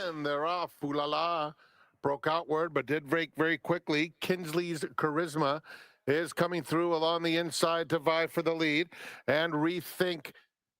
And they're off. Ooh la la. Broke outward, but did break very quickly. Kinsley's Charisma is coming through along the inside to vie for the lead. And Rethink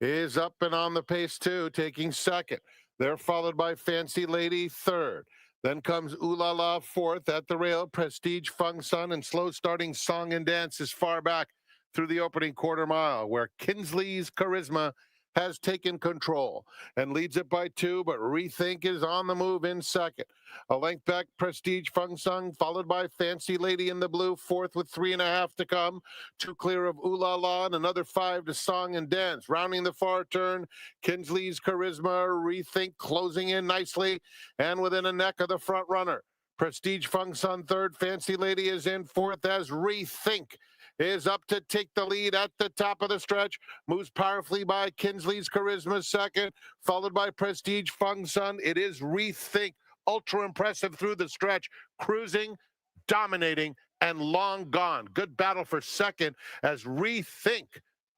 is up and on the pace too, taking second. They're followed by Fancy Lady third. Then comes Ooh La La fourth at the rail. Prestige Fung Sun and slow starting Song and Dance is far back through the opening quarter mile, where Kinsley's Charisma has taken control and leads it by 2, but Rethink is on the move in second. A length back, Prestige Fung Sung, followed by Fancy Lady in the blue, fourth with 3.5 to come. 2 clear of Ooh La La and another 5 to Song and Dance. Rounding the far turn, Kinsley's Charisma, Rethink closing in nicely and within a neck of the front runner. Prestige Fung Sun third, Fancy Lady is in fourth as Rethink is up to take the lead at the top of the stretch. Moves powerfully by Kinsley's Charisma second, followed by Prestige Fung Sun. It is Rethink, ultra impressive through the stretch, cruising, dominating, and long gone. Good battle for second as Rethink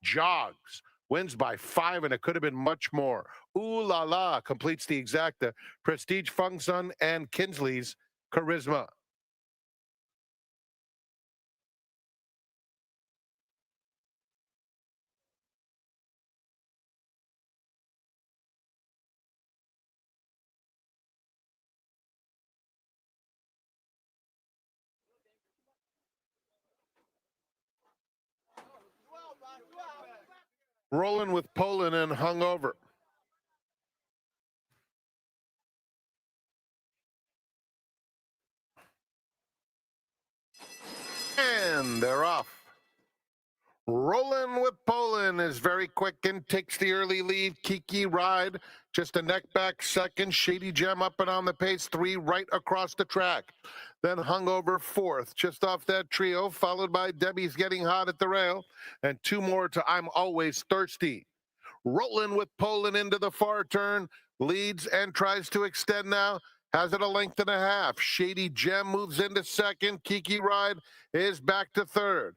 jogs. Wins by 5, and it could have been much more. Ooh La La completes the exacta. Prestige Fung Sun and Kinsley's Charisma. Rolling with Poland and hung over. And they're off. Rolling with Poland is very quick and takes the early lead. Kiki Ride, just a neck back second. Shady Gem up and on the pace, 3 right across the track. Then Hungover fourth, just off that trio, followed by Debbie's Getting Hot at the rail, and 2 more to I'm Always Thirsty. Rolling with Poland into the far turn, leads and tries to extend now. Has it a length and a half. Shady Gem moves into second. Kiki Ride is back to third.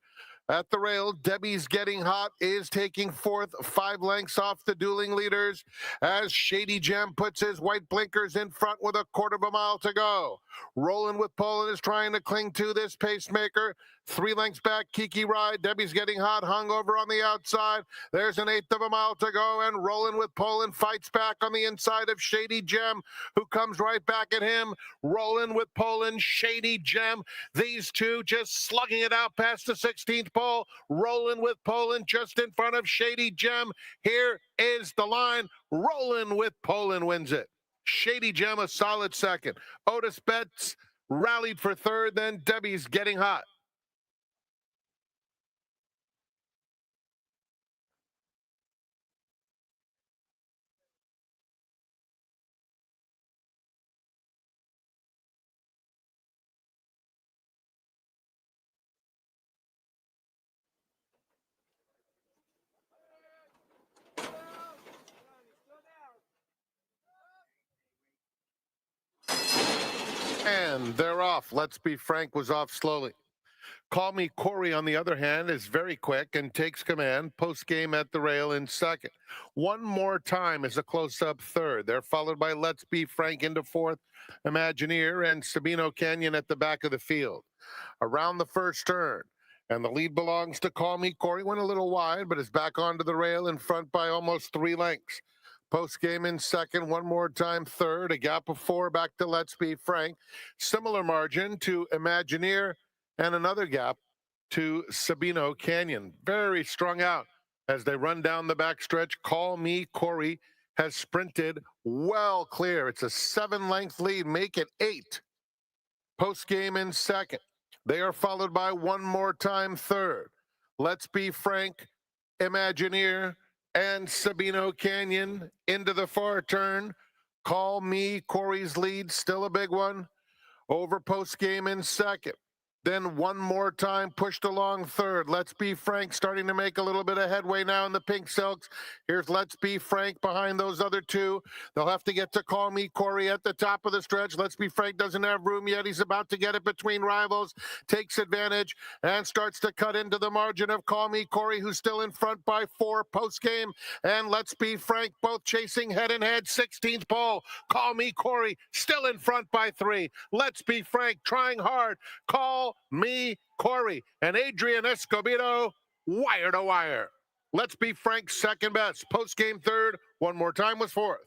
At the rail, Debbie's Getting Hot is taking fourth, 5 lengths off the dueling leaders as Shady Gem puts his white blinkers in front with a quarter of a mile to go. Rolling with Poland is trying to cling to this pacemaker. 3 lengths back, Kiki Ride. Debbie's Getting Hot, Hungover on the outside. There's an 1/8 of a mile to go, and Rolling with Poland fights back on the inside of Shady Gem, who comes right back at him. Rolling with Poland, Shady Gem. These two just slugging it out past the 16th pole. Rolling with Poland just in front of Shady Gem. Here is the line. Rolling with Poland wins it. Shady Gem a solid second. Otis Betts rallied for third, then Debbie's Getting Hot. And they're off. Let's Be Frank was off slowly. Call Me Corey, on the other hand, is very quick and takes command post-game at the rail in second. One More Time is a close-up third. They're followed by Let's Be Frank into fourth, Imagineer, and Sabino Canyon at the back of the field. Around the first turn, and the lead belongs to Call Me Corey. Went a little wide, but is back onto the rail in front by almost 3 lengths. Post-game in second, One More Time third, a gap of 4 back to Let's Be Frank. Similar margin to Imagineer and another gap to Sabino Canyon. Very strung out as they run down the backstretch. Call Me Corey has sprinted well clear. It's a 7-length lead, make it 8. Post-game in second. They are followed by One More Time third. Let's Be Frank, Imagineer, and Sabino Canyon into the far turn. Call Me Corey's lead, still a big one. Over post-game in second. Then one more time, pushed along third. Let's Be Frank starting to make a little bit of headway now in the pink silks. Here's Let's Be Frank behind those other two. They'll have to get to Call Me Corey at the top of the stretch. Let's Be Frank doesn't have room yet. He's about to get it between rivals, takes advantage, and starts to cut into the margin of Call Me Corey, who's still in front by 4 post-game. And Let's Be Frank both chasing head and head. 16th pole. Call Me Corey still in front by 3. Let's Be Frank trying hard. Call Me Corey and Adrian Escobedo, wire to wire. Let's Be Frank second best. Post game third. One more time was fourth.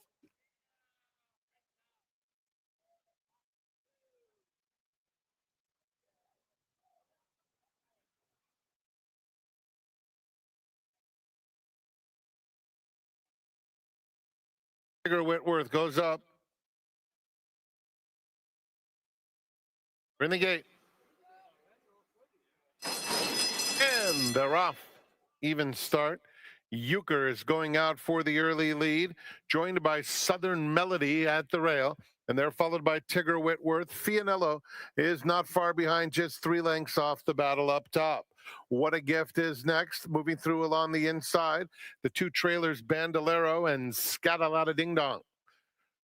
Tiger Whitworth goes up. In the gate. And they're off. Even start. Euchre is going out for the early lead, joined by Southern Melody at the rail, and they're followed by Tigger Whitworth. Fianello is not far behind, just 3 lengths off the battle up top. What a Gift is next, moving through along the inside. The 2 trailers, Bandolero and Scatalata Ding Dong.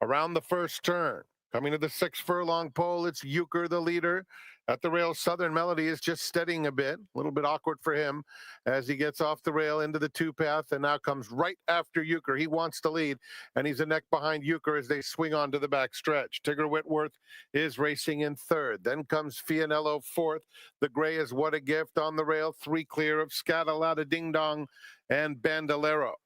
Around the first turn, coming to the 6 furlong pole, it's Euchre, the leader. At the rail, Southern Melody is just steadying a bit. A little bit awkward for him as he gets off the rail into the 2 path and now comes right after Euchre. He wants to lead, and he's a neck behind Euchre as they swing on to the back stretch. Tigger Whitworth is racing in third. Then comes Fianello fourth. The gray is What a Gift on the rail. 3 clear of Scatalata Ding Dong and Bandolero.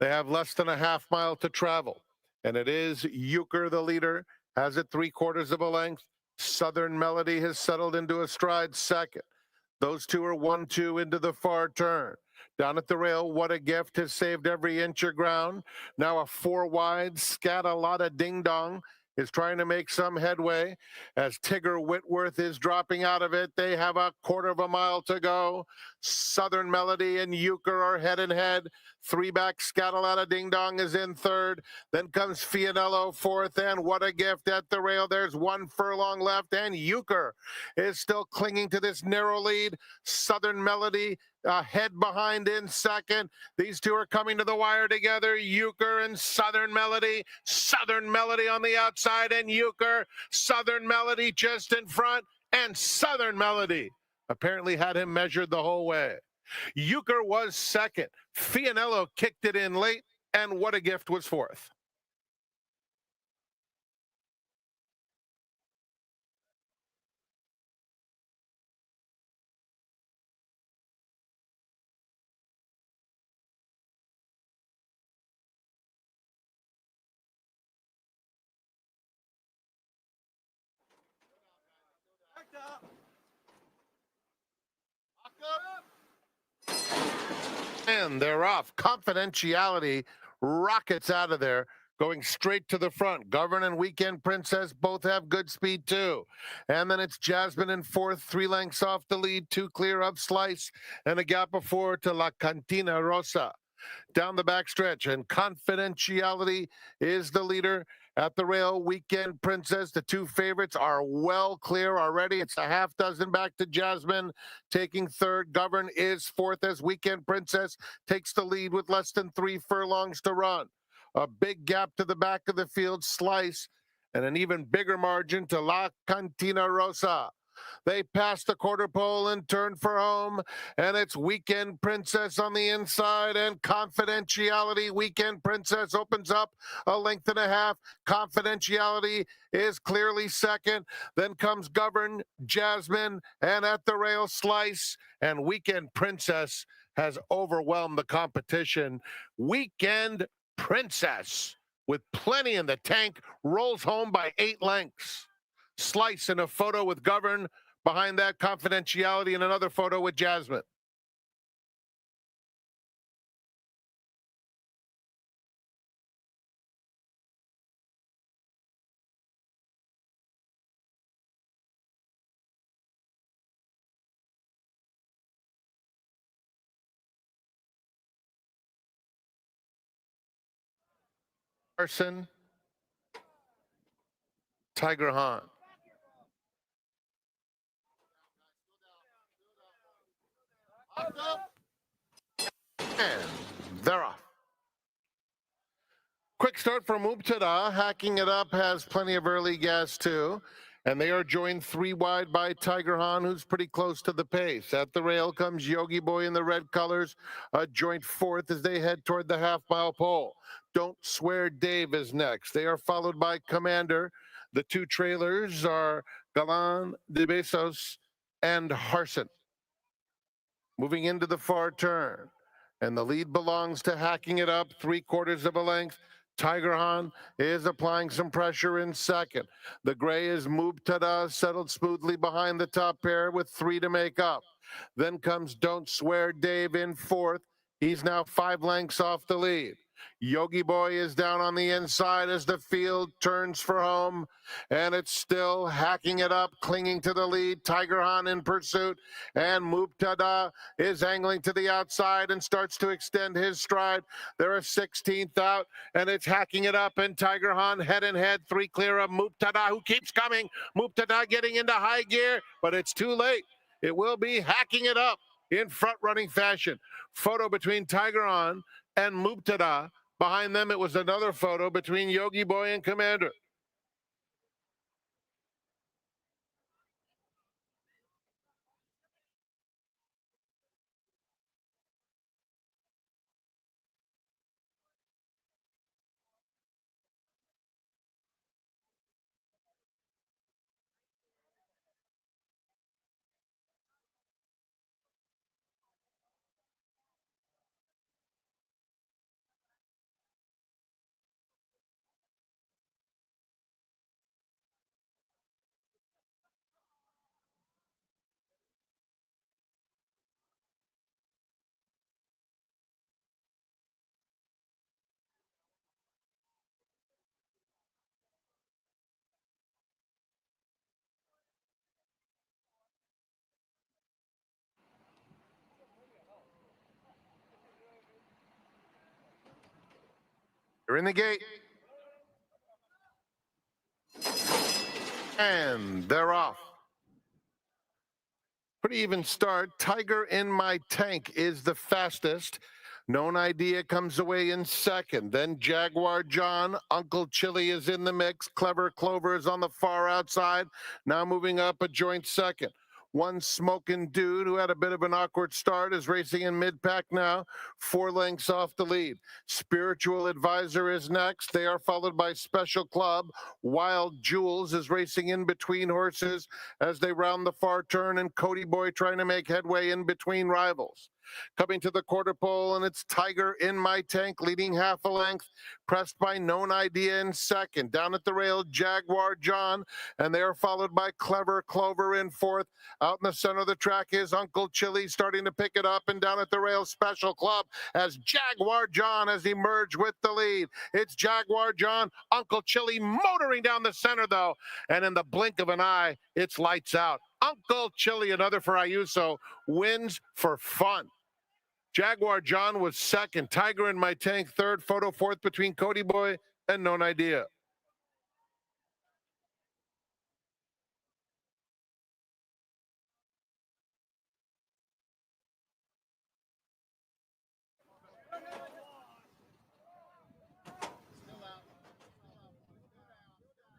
They have less than a half mile to travel, and it is Euchre, the leader, has it 3/4 of a length. Southern Melody has settled into a stride second. Those two are 1-2 into the far turn. Down at the rail, What a Gift has saved every inch of ground. Now a 4 wide, Scatalata Ding Dong is trying to make some headway as Tigger Whitworth is dropping out of it. They have a 1/4 mile to go. Southern Melody and Euchre are head and head. 3 back, Scatalata Ding Dong is in third. Then comes Fianello fourth, and What a Gift at the rail. There's 1 furlong left, and Euchre is still clinging to this narrow lead. Southern Melody head behind in second. These two are coming to the wire together. Euchre and Southern Melody. Southern Melody on the outside and Euchre. Southern Melody just in front, and Southern Melody apparently had him measured the whole way. Euchre was second. Fianello kicked it in late, and What a Gift was fourth. And they're off. Confidentiality rockets out of there, going straight to the front. Govern and Weekend Princess both have good speed too. And then it's Jasmine in fourth, 3 lengths off the lead, 2 clear of Slice, and a gap of 4 to La Cantina Rosa. Down the backstretch, and Confidentiality is the leader. At the rail, Weekend Princess, the 2 favorites are well clear already. It's a half dozen back to Jasmine, taking third. Govern is fourth as Weekend Princess takes the lead with less than 3 furlongs to run. A big gap to the back of the field, Slice, and an even bigger margin to La Cantina Rosa. They pass the 1/4 pole and turn for home, and it's Weekend Princess on the inside, and Confidentiality. Weekend Princess opens up a length and a half. Confidentiality is clearly second. Then comes Govern, Jasmine, and at the rail, Slice, and Weekend Princess has overwhelmed the competition. Weekend Princess, with plenty in the tank, rolls home by 8 lengths. Slice in a photo with Govern, behind that Confidentiality, and another photo with Jasmine. Carson, Tiger Hahn. And they're off. Quick start from Mubtada. Hacking it up has plenty of early gas, too. And they are joined 3 wide by Tiger Han, who's pretty close to the pace. At the rail comes Yogi Boy in the red colors, a joint 4th as they head toward the half-mile pole. Don't Swear Dave is next. They are followed by Commander. The 2 trailers are Galan de Besos and Harson. Moving into the far turn. And the lead belongs to Hacking It Up, 3/4 of a length. Tiger Han is applying some pressure in second. The gray is Mubtada, settled smoothly behind the top pair with 3 to make up. Then comes Don't Swear Dave in 4th. He's now 5 lengths off the lead. Yogi Boy is down on the inside as the field turns for home, and it's still Hacking It Up, clinging to the lead. Tiger Han in pursuit, and Mubtada is angling to the outside and starts to extend his stride. They're a 16th out, and it's Hacking It Up and Tiger Han head and head, 3 clear of Mubtada, who keeps coming. Mubtada getting into high gear, but it's too late. It will be Hacking It Up in front-running fashion. Photo between Tiger Han and Mubtada. Behind them, it was another photo between Yogi Boy and Commander. They're in the gate. And they're off. Pretty even start. Tiger in My Tank is the fastest. Known Idea comes away in second. Then Jaguar John. Uncle Chili is in the mix. Clever Clover is on the far outside. Now moving up a joint second. One Smoking Dude, who had a bit of an awkward start, is racing in mid-pack now, 4 lengths off the lead. Spiritual Advisor is next. They are followed by Special Club. Wild Jewels is racing in between horses as they round the far turn, and Cody Boy trying to make headway in between rivals. Coming to the quarter pole, and it's Tiger in My Tank leading half a length, pressed by Known Idea in second. Down at the rail, Jaguar John, and they are followed by Clever Clover in 4th. Out in the center of the track is Uncle Chili starting to pick it up, and down at the rail, Special Club as Jaguar John has emerged with the lead. It's Jaguar John, Uncle Chili motoring down the center, though, and in the blink of an eye, it's lights out. Uncle Chili, another for Ayuso, wins for fun. Jaguar John was second. Tiger in My Tank third. Photo 4th between Cody Boy and Known Idea.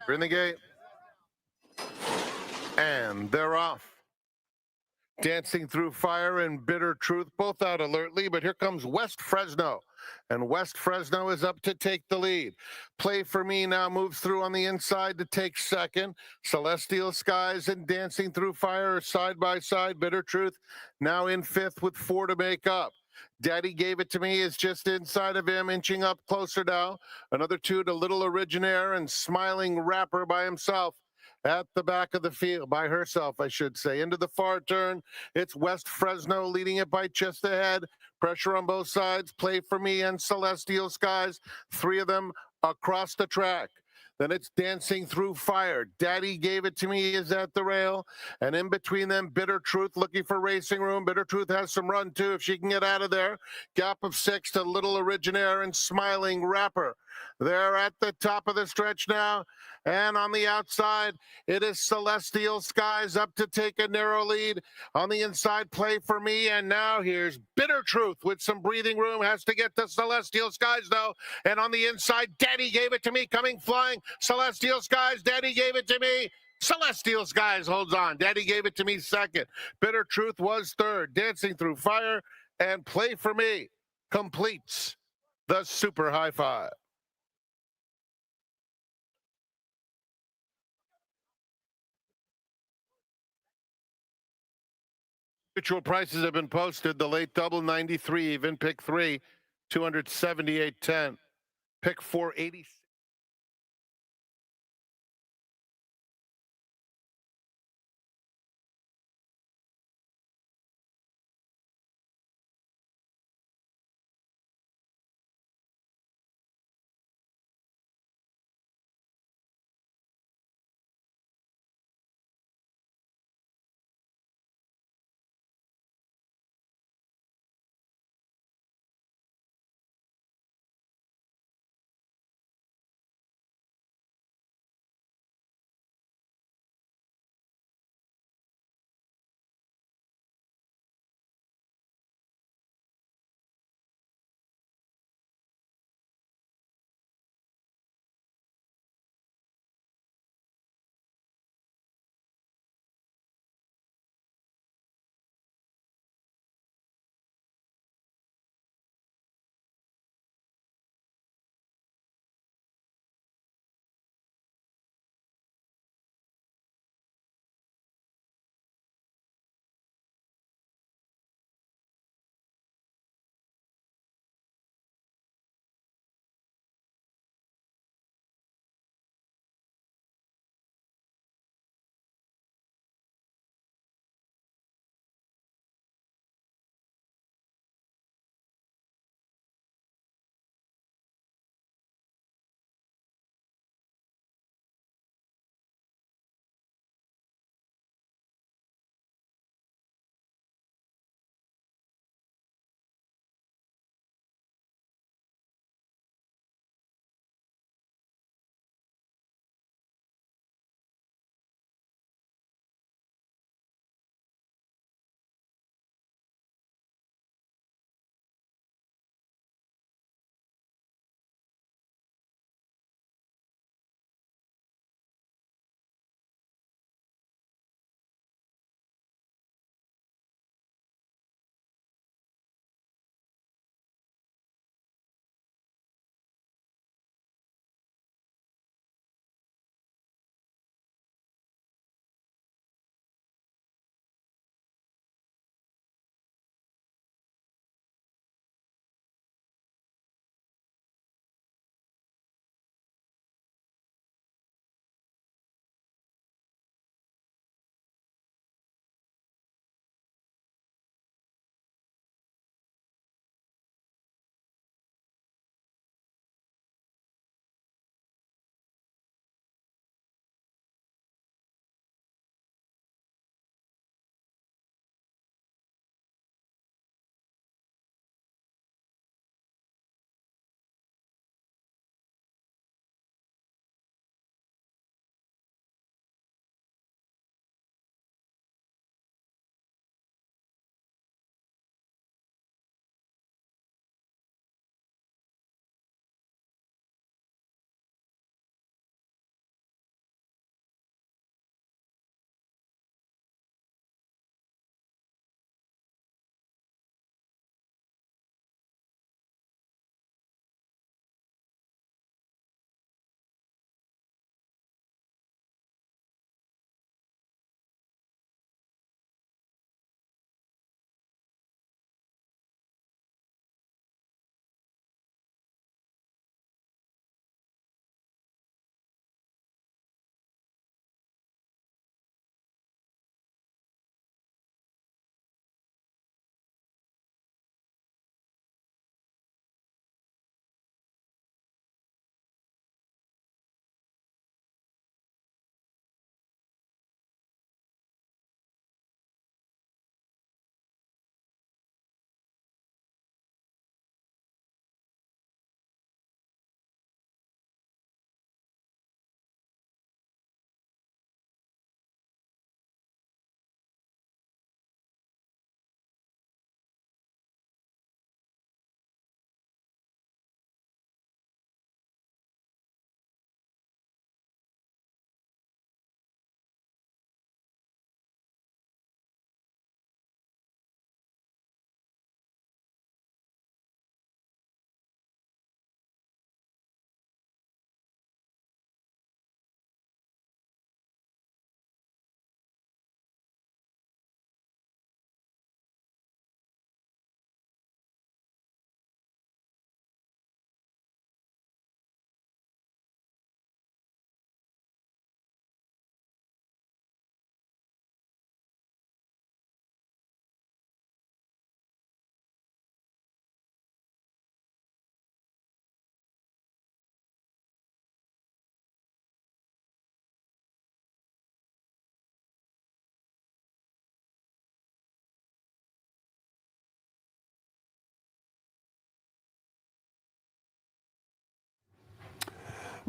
They're in the gate. And they're off. Dancing Through Fire and Bitter Truth, both out alertly, but here comes West Fresno. And West Fresno is up to take the lead. Play For Me now moves through on the inside to take second. Celestial Skies and Dancing Through Fire are side by side. Bitter Truth now in 5th with 4 to make up. Daddy Gave It To Me is just inside of him, inching up closer now. Another 2 to Little Originaire and Smiling Rapper by himself. At the back of the field, by herself, I should say. Into the far turn, it's West Fresno leading it by just ahead. Pressure on both sides. Play For Me and Celestial Skies. 3 of them across the track. Then it's Dancing Through Fire. Daddy Gave It To Me is at the rail. And in between them, Bitter Truth looking for racing room. Bitter Truth has some run, too, if she can get out of there. Gap of 6 to Little Originaire and Smiling Rapper. They're at the top of the stretch now. And on the outside, it is Celestial Skies up to take a narrow lead. On the inside, Play for Me. And now here's Bitter Truth with some breathing room. Has to get to Celestial Skies, though. And on the inside, Daddy Gave It to Me coming flying. Celestial Skies, Daddy Gave It to Me. Celestial Skies holds on. Daddy Gave It to Me second. Bitter Truth was third. Dancing Through Fire and Play for Me completes the Super High Five. Mutual prices have been posted. The late double 93 even. Pick 3, 278.10. Pick 4,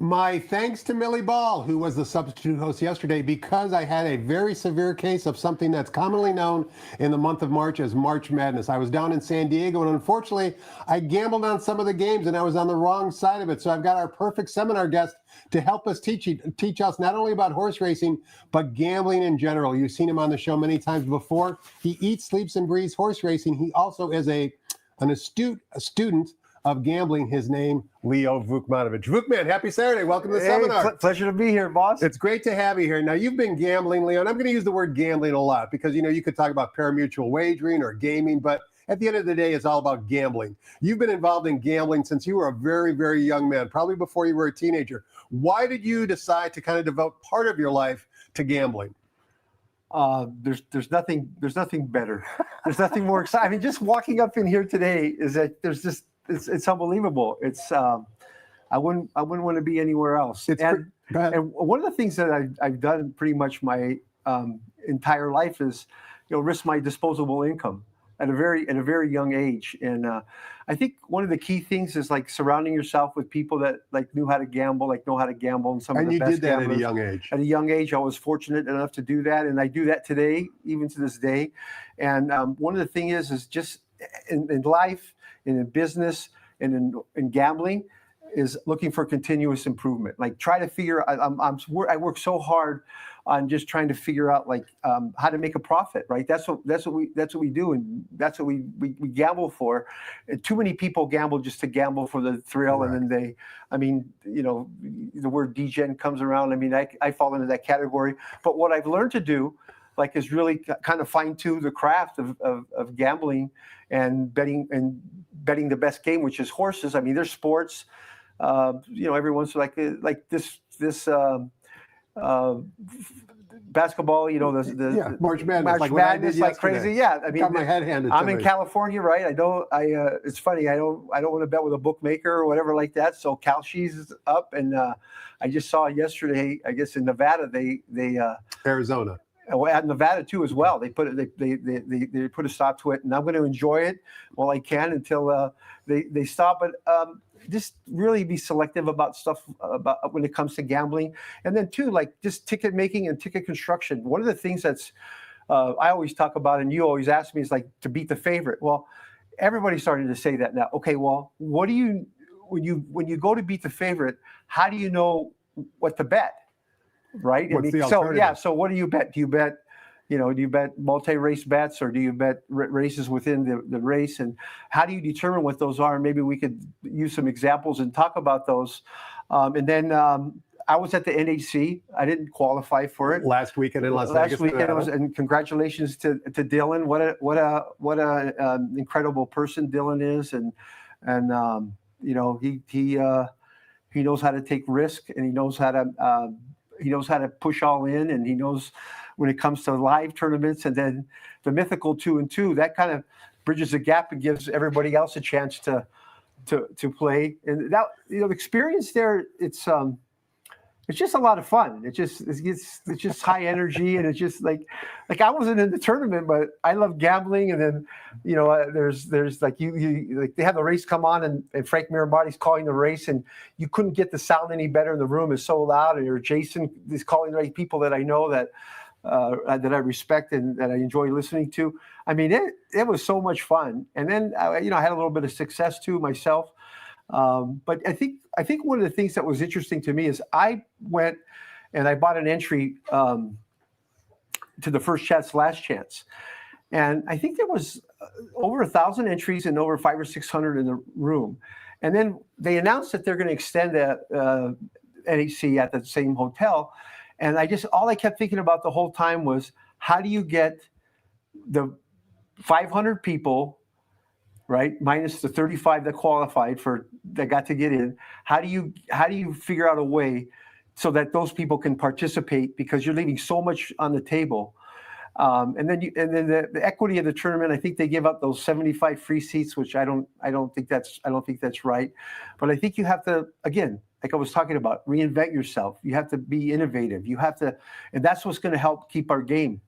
My thanks to Millie Ball, who was the substitute host yesterday, because I had a very severe case of something that's commonly known in the month of March as March Madness. I was down in San Diego, and unfortunately, I gambled on some of the games, and I was on the wrong side of it. So I've got our perfect seminar guest to help us teach us not only about horse racing, but gambling in general. You've seen him on the show many times before. He eats, sleeps, and breathes horse racing. He also is an astute student of gambling. His name, Leo Vukmanovich. Vukman, happy Saturday. Welcome to the seminar. Pleasure to be here, boss. It's great to have you here. Now, you've been gambling, Leo, and I'm going to use the word gambling a lot because, you could talk about parimutuel wagering or gaming, but at the end of the day, it's all about gambling. You've been involved in gambling since you were a very, very young man, probably before you were a teenager. Why did you decide to kind of devote part of your life to gambling? There's nothing better. There's nothing more exciting. I mean, just walking up in here today is that it's unbelievable. It's I wouldn't want to be anywhere else. And one of the things that I've done pretty much my entire life is, risk my disposable income at a very young age. And I think one of the key things is like surrounding yourself with people that knew how to gamble, know how to gamble, and some of the best gamblers. And you did that at a young age. At a young age, I was fortunate enough to do that, and I do that today, even to this day. And one of the things is just in life, and in business, and in gambling, is looking for continuous improvement. Try to figure. I work so hard on just trying to figure out how to make a profit. Right. That's what we do, and that's what we gamble for. And too many people gamble just to gamble for the thrill, right. And then the word degen comes around. I mean, I fall into that category. But what I've learned to do, is really kind of fine tune the craft of gambling and betting the best game, which is horses. I mean, there's sports. Everyone's like this basketball. March Madness, March Madness, like crazy. Yeah, I mean, got my head handed. I'm in California, right? It's funny. I don't want to bet with a bookmaker or whatever like that. So Kalshi's is up, and I just saw yesterday. I guess in Nevada, they Arizona. Well, at Nevada too as well. They put a stop to it, and I'm going to enjoy it while I can until they stop. But just really be selective about stuff about when it comes to gambling, and then too, just ticket making and ticket construction. One of the things that's I always talk about, and you always ask me, is to beat the favorite. Well, everybody's starting to say that now. Okay, well, what do you when you go to beat the favorite? How do you know what to bet? Right. What's the alternative? So yeah. So what do you bet? Do you bet multi-race bets, or do you bet races within the race? And how do you determine what those are? Maybe we could use some examples and talk about those. And then I was at the NHC. I didn't qualify for it last weekend in Las Vegas. Last weekend, and congratulations to Dylan. What a incredible person Dylan is, and he knows how to take risk, and he knows how to push all in, and he knows when it comes to live tournaments, and then the mythical 2-2, that kind of bridges the gap and gives everybody else a chance to play. And that, the experience there, it's just a lot of fun. It's just high energy, and it's just like I wasn't in the tournament, but I love gambling. And then there's they have the race come on, and Frank Miraboti's calling the race, and you couldn't get the sound any better. The room is so loud, or Jason is calling the right people that I know that I respect and that I enjoy listening to. I mean, it was so much fun. And then I had a little bit of success too myself. But I think one of the things that was interesting to me is I went and I bought an entry to the First Chance Last Chance, and I think there was over 1,000 entries and over 500 or 600 in the room. And then they announced that they're going to extend the NHC at the same hotel, and all I kept thinking about the whole time was, how do you get the 500 people, right, minus the 35 that qualified that got to get in? How do you figure out a way so that those people can participate, because you're leaving so much on the table? And then the equity of the tournament, I think they give up those 75 free seats, which I don't think that's right. But I think you have to, again, like I was talking about, reinvent yourself. You have to be innovative. You have to, and that's what's going to help keep our game.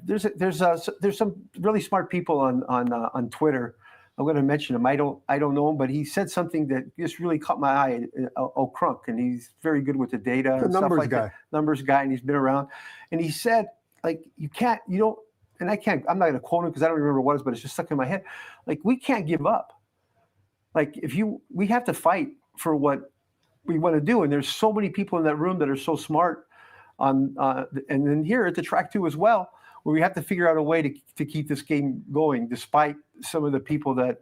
There's some really smart people on Twitter I'm going to mention him. I don't know him, but he said something that just really caught my eye. O'Krunk, and he's very good with the data and stuff like that. Numbers guy, and he's been around. And he said, like, I'm not going to quote him because I don't remember what it was, but it's just stuck in my head. Like, we can't give up. Like, we have to fight for what we want to do. And there's so many people in that room that are so smart and then here at the track too as well, where we have to figure out a way to keep this game going, despite some of the people that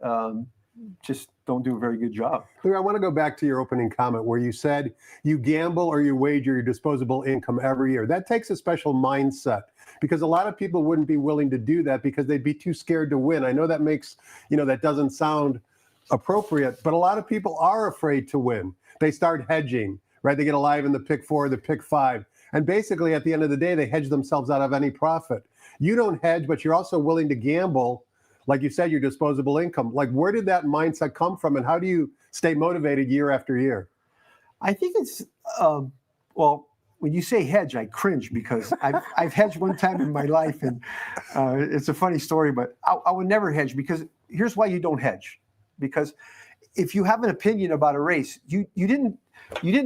just don't do a very good job. I want to go back to your opening comment where you said you gamble or you wager your disposable income every year. That takes a special mindset because a lot of people wouldn't be willing to do that because they'd be too scared to win. I know that makes, that doesn't sound appropriate, but a lot of people are afraid to win. They start hedging, right? They get alive in the pick 4, the pick 5. And basically at the end of the day, they hedge themselves out of any profit. You don't hedge, but you're also willing to gamble, like you said, your disposable income. Like, where did that mindset come from, and how do you stay motivated year after year? I think it's, well, when you say hedge, I cringe because I've hedged one time in my life, and it's a funny story, but I would never hedge because here's why you don't hedge. Because if you have an opinion about a race, you didn't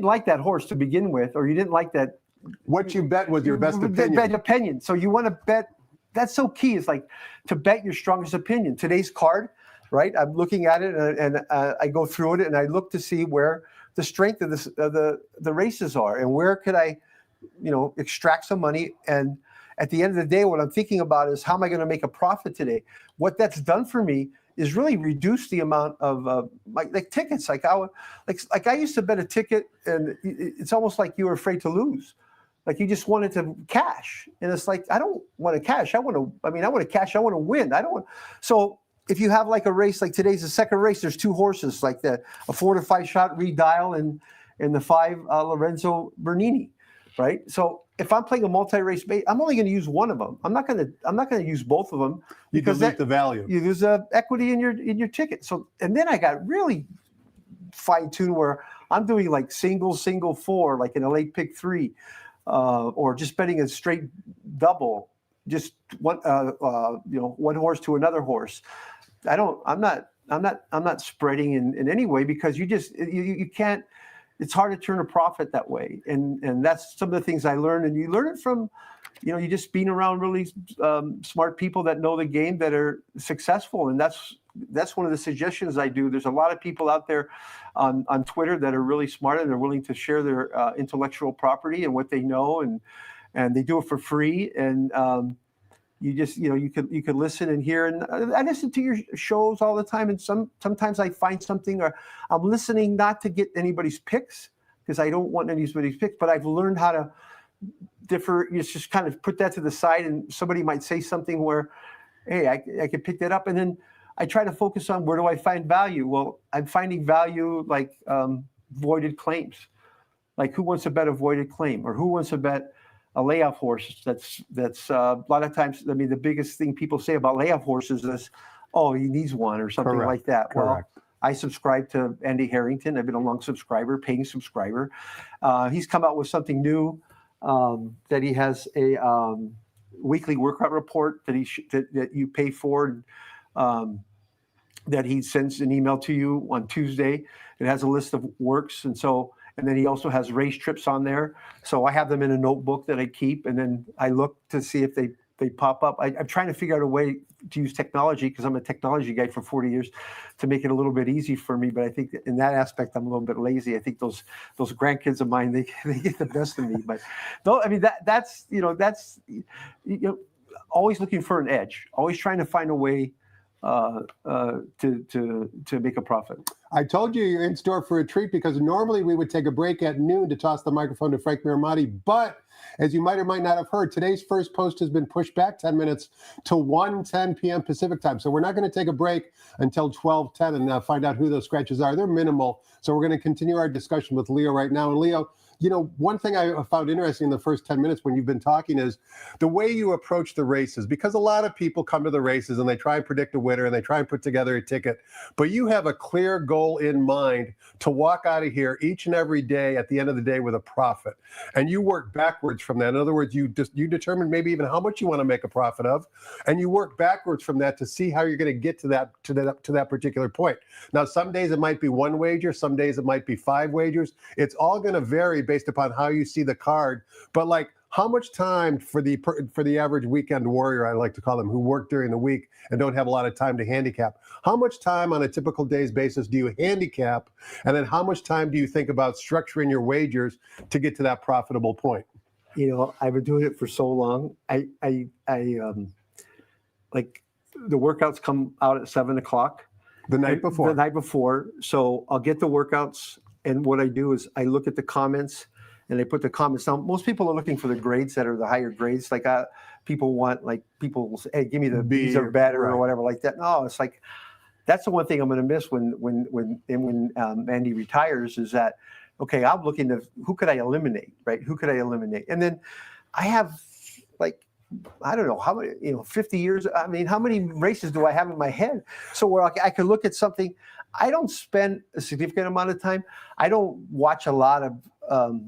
like that horse to begin with, or you didn't like that. What you bet was your best opinion. So you want to bet. That's so key. It's like to bet your strongest opinion. Today's card, right? I'm looking at it and I go through it and I look to see where the strength of the races are and where could I, extract some money. And at the end of the day, what I'm thinking about is how am I going to make a profit today? What that's done for me is really reduce the amount of like tickets. Like I used to bet a ticket, and it's almost like you were afraid to lose. Like you just wanted to cash, and it's like I don't want to cash. I want to cash. I want to win. I don't want. So if you have like a race like today's the second race, there's 2 horses like a 4 to 5 shot Reed Dial and the 5 Lorenzo Bernini, right? So if I'm playing a multi-race bait, I'm only going to use one of them. I'm not going to use both of them because you dilute the value. You lose equity in your ticket. So and then I got really fine-tuned where I'm doing like single 4, like in a late pick 3. Or just betting a straight double, just one horse to another horse. I'm not spreading in any way because you can't. It's hard to turn a profit that way, and that's some of the things I learned. And you learn it from, you just being around really smart people that know the game that are successful, and that's one of the suggestions I do. There's a lot of people out there on Twitter that are really smart and they're willing to share their intellectual property and what they know, and they do it for free. And you could listen and hear. And I listen to your shows all the time. And sometimes I find something, or I'm listening not to get anybody's picks because I don't want anybody's picks, but I've learned how to differ. You just kind of put that to the side, and somebody might say something where, hey, I could pick that up, and then I try to focus on where do I find value? Well, I'm finding value like voided claims. Like who wants to bet a voided claim, or who wants to bet a layoff horse? That's a lot of times. I mean, the biggest thing people say about layoff horses is, oh, he needs one or something like that. Correct. Well, I subscribe to Andy Harrington. I've been a long subscriber, paying subscriber. He's come out with something new that he has a weekly workout report that you pay for. That he sends an email to you on Tuesday. It has a list of works, and then he also has race trips on there. So I have them in a notebook that I keep, and then I look to see if they pop up. I'm trying to figure out a way to use technology because I'm a technology guy for 40 years to make it a little bit easy for me. But I think in that aspect, I'm a little bit lazy. I think those grandkids of mine, they get the best of me. But no, I mean that's always looking for an edge, always trying to find a way to make a profit. I told you you're in store for a treat because normally we would take a break at noon to toss the microphone to Frank Miramati, but as you might or might not have heard, today's first post has been pushed back 10 minutes to 1:10 p.m. Pacific time. So we're not going to take a break until 12:10 and find out who those scratches are. They're minimal. So we're going to continue our discussion with Leo right now. And Leo, one thing I found interesting in the first 10 minutes when you've been talking is the way you approach the races, because a lot of people come to the races and they try and predict a winner and they try and put together a ticket, but you have a clear goal in mind to walk out of here each and every day at the end of the day with a profit. And you work backwards from that. In other words, you determine maybe even how much you want to make a profit of, and you work backwards from that to see how you're going to get to that particular point. Now, some days it might be one wager, some days it might be 5 wagers. It's all going to vary based upon how you see the card. But like, how much time for the average weekend warrior, I like to call them, who work during the week and don't have a lot of time to handicap, how much time on a typical day's basis do you handicap? And then how much time do you think about structuring your wagers to get to that profitable point? I've been doing it for so long. I like the workouts come out at 7:00 the night before. The night before. So I'll get the workouts, and what I do is I look at the comments, and they put the comments down. Most people are looking for the grades that are the higher grades. Like people want, like, people will say, hey, give me the B's are better, right, or whatever like that. No, it's like, that's the one thing I'm going to miss when Andy retires, is that, okay, I'm looking to who could I eliminate, right? Who could I eliminate? And then I have, like, I don't know how many, 50 years. I mean, how many races do I have in my head? So where I could look at something. I don't spend a significant amount of time. I don't watch a lot of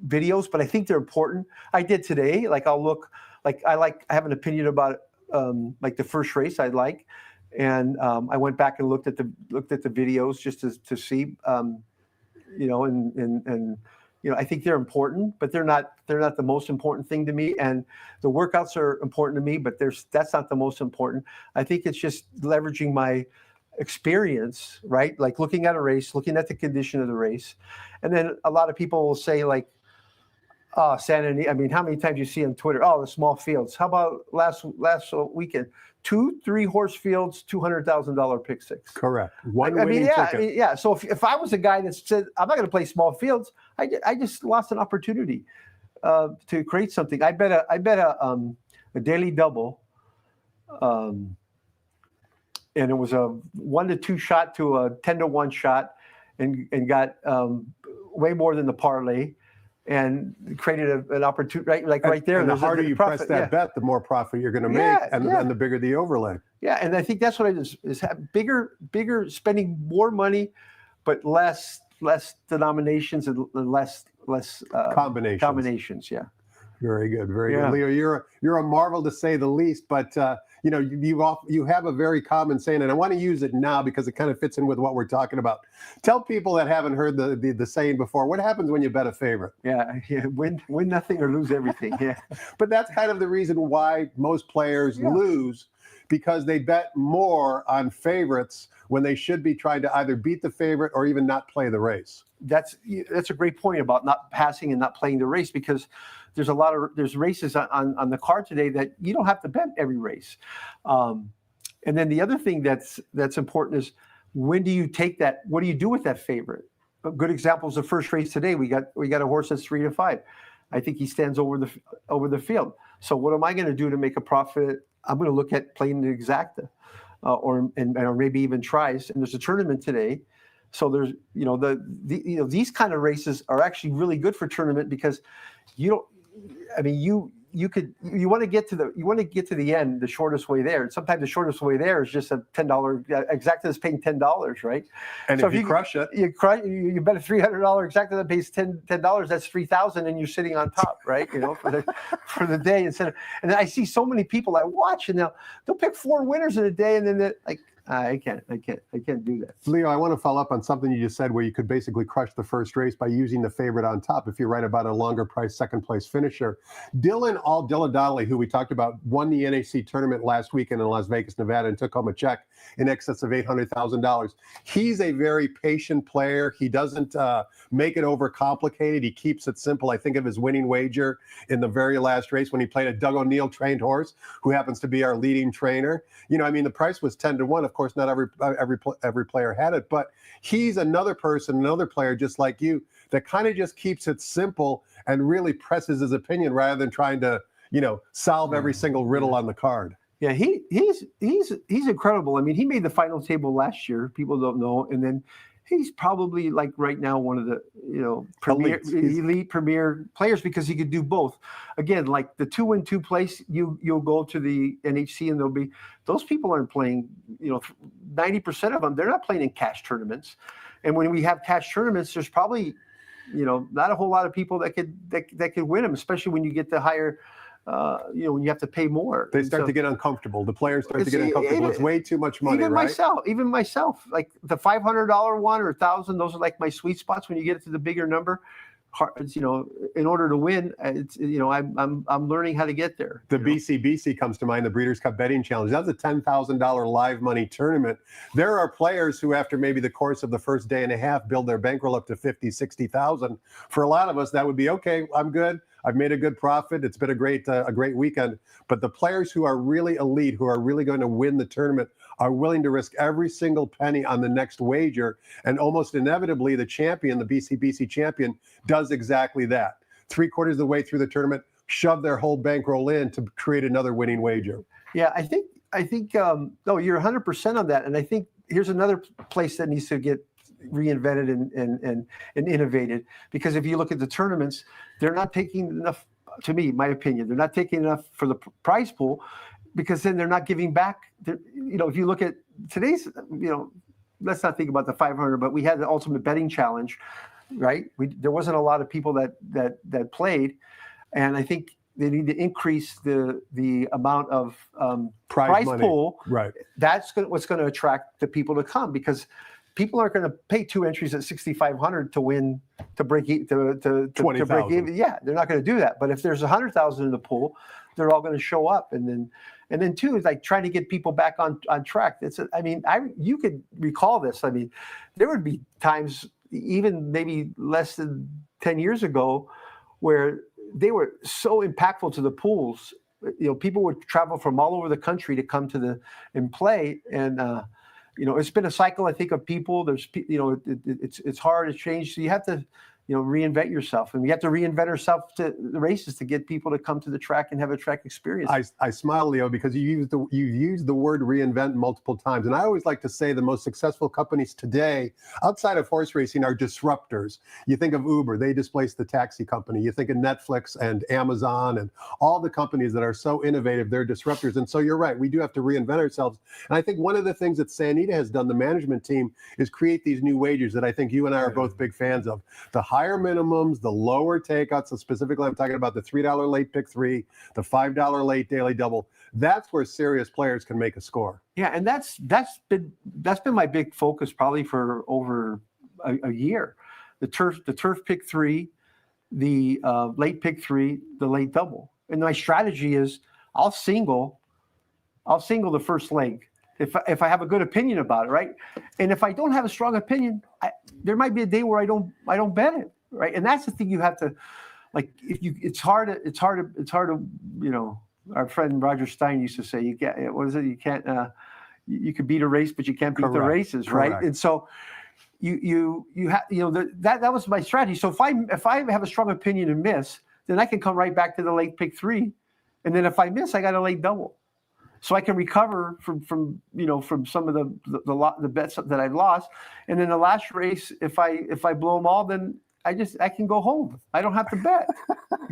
videos, but I think they're important. I did today. Like, I'll look, like, I have an opinion about like the first race I like, and I went back and looked at the videos just to see, I think they're important, but they're not the most important thing to me. And the workouts are important to me, but that's not the most important. I think it's just leveraging my experience, right? Like looking at a race, looking at the condition of the race. And then a lot of people will say, like, oh, Santa, I mean, how many times you see on Twitter, oh, the small fields. How about last weekend? 2-3 horse fields, $200,000 pick six. Correct. Yeah. So if I was a guy that said, I'm not going to play small fields, I just lost an opportunity to create something. I bet a daily double, and it was a 1-2 shot to a 10-1 shot, and got way more than the parlay, and created an opportunity right there. And the harder you press that bet, the more profit you're going to make, and the bigger the overlay. Yeah, and I think that's what I do, is have bigger, spending more money, but less denominations and less combinations. Yeah. Very good, very good, Leo. You're a marvel to say the least. But you have a very common saying, and I want to use it now because it kind of fits in with what we're talking about. Tell people that haven't heard the saying before, what happens when you bet a favorite? Yeah, win nothing or lose everything. Yeah. But that's kind of the reason why most players lose, because they bet more on favorites when they should be trying to either beat the favorite or even not play the race. That's a great point about not passing and not playing the race, because there's races on the card today that you don't have to bet every race. And then the other thing that's important is, when do you take that? What do you do with that favorite? A good example is the first race today. We got a horse that's 3-5. I think he stands over the field. So what am I going to do to make a profit? I'm going to look at playing the exacta, or maybe even tries. And there's a tournament today. So there's, these kind of races are actually really good for tournament, because you want to get to the end the shortest way there. And sometimes the shortest way there is just a $10 exacta is paying $10, right? And so if you crush it, you bet a $300 exacta that pays $10. That's $3,000, and you're sitting on top, right? For the day instead. And I see so many people I watch, and they'll pick 4 winners in a day, and then they're like, I can't do that. Leo, I want to follow up on something you just said, where you could basically crush the first race by using the favorite on top if you're right about a longer price second place finisher. Dylan Donnelly, who we talked about, won the NAC tournament last weekend in Las Vegas, Nevada, and took home a check in excess of $800,000. He's a very patient player. He doesn't make it overcomplicated. He keeps it simple. I think of his winning wager in the very last race when he played a Doug O'Neill trained horse, who happens to be our leading trainer. The price was 10-1. Of course, not every player had it, but he's another player just like you, that kind of just keeps it simple and really presses his opinion rather than trying to, solve every single riddle on the card. Yeah, he's incredible. I mean, he made the final table last year. People don't know, and then he's probably like right now one of the elite premier players because he could do both. Again, like the 2-2 place, you'll go to the NHC and there'll be those people aren't playing. 90% of them, they're not playing in cash tournaments. And when we have cash tournaments, there's probably not a whole lot of people that could win them, especially when you get the higher. When you have to pay more, they start to get uncomfortable. The players start to get uncomfortable. It's way too much money, even right? Even myself, like the $500 one or $1,000, those are like my sweet spots. When you get to the bigger number, in order to win, I'm learning how to get there. The BCBC comes to mind, the Breeders' Cup Betting Challenge. That's a $10,000 live money tournament. There are players who, after maybe the course of the first day and a half, build their bankroll up to 50, 60,000. For a lot of us, that would be okay. I'm good. I've made a good profit. It's been a great weekend. But the players who are really elite, who are really going to win the tournament, are willing to risk every single penny on the next wager. And almost inevitably, the champion, the BCBC champion, does exactly that. 3/4 of the way through the tournament, shove their whole bankroll in to create another winning wager. Yeah, I think no, you're 100% on that. And I think here's another place that needs to get reinvented and innovated, because if you look at the tournaments, they're not taking enough, to me, my opinion, they're not taking enough for the prize pool, because then they're not giving back. If you look at today's, let's not think about the 500, but we had the Ultimate Betting Challenge, right? There wasn't a lot of people that played, and I think they need to increase the amount of prize pool. Right. That's what's going to attract the people to come, because people aren't going to pay 2 entries at 6,500 to win, to break even. Yeah, they're not going to do that. But if there's 100,000 in the pool, they're all going to show up. And then too, is like trying to get people back on track. You could recall this. I mean, there would be times, even maybe less than 10 years ago, where they were so impactful to the pools. People would travel from all over the country to come and play. And it's been a cycle, I think, of people. There's, it's hard to change. So you have to, reinvent yourself, and we have to reinvent ourselves to the races to get people to come to the track and have a track experience. I smile, Leo, because you used the word reinvent multiple times, and I always like to say the most successful companies today, outside of horse racing, are disruptors. You think of Uber, they displaced the taxi company. You think of Netflix and Amazon and all the companies that are so innovative, they're disruptors. And so you're right, we do have to reinvent ourselves. And I think one of the things that Sanita has done, the management team, is create these new wagers that I think you and I are both big fans of. The higher minimums, the lower takeouts. So specifically, I'm talking about the $3 late pick 3, the $5 late daily double. That's where serious players can make a score. Yeah, and that's been my big focus probably for over a year. The turf pick 3, the late pick 3, the late double. And my strategy is I'll single the first leg if I have a good opinion about it, right? And if I don't have a strong opinion, there might be a day where I don't bet it, right? And that's the thing you have to, like, it's hard to, our friend Roger Stein used to say, you could beat a race, but you can't beat the races, right? Correct. And so you have, that was my strategy. So if I have a strong opinion and miss, then I can come right back to the late pick 3. And then if I miss, I got a late double. So I can recover from some of the bets that I've lost, and then the last race, if I blow them all, then I can go home. I don't have to bet,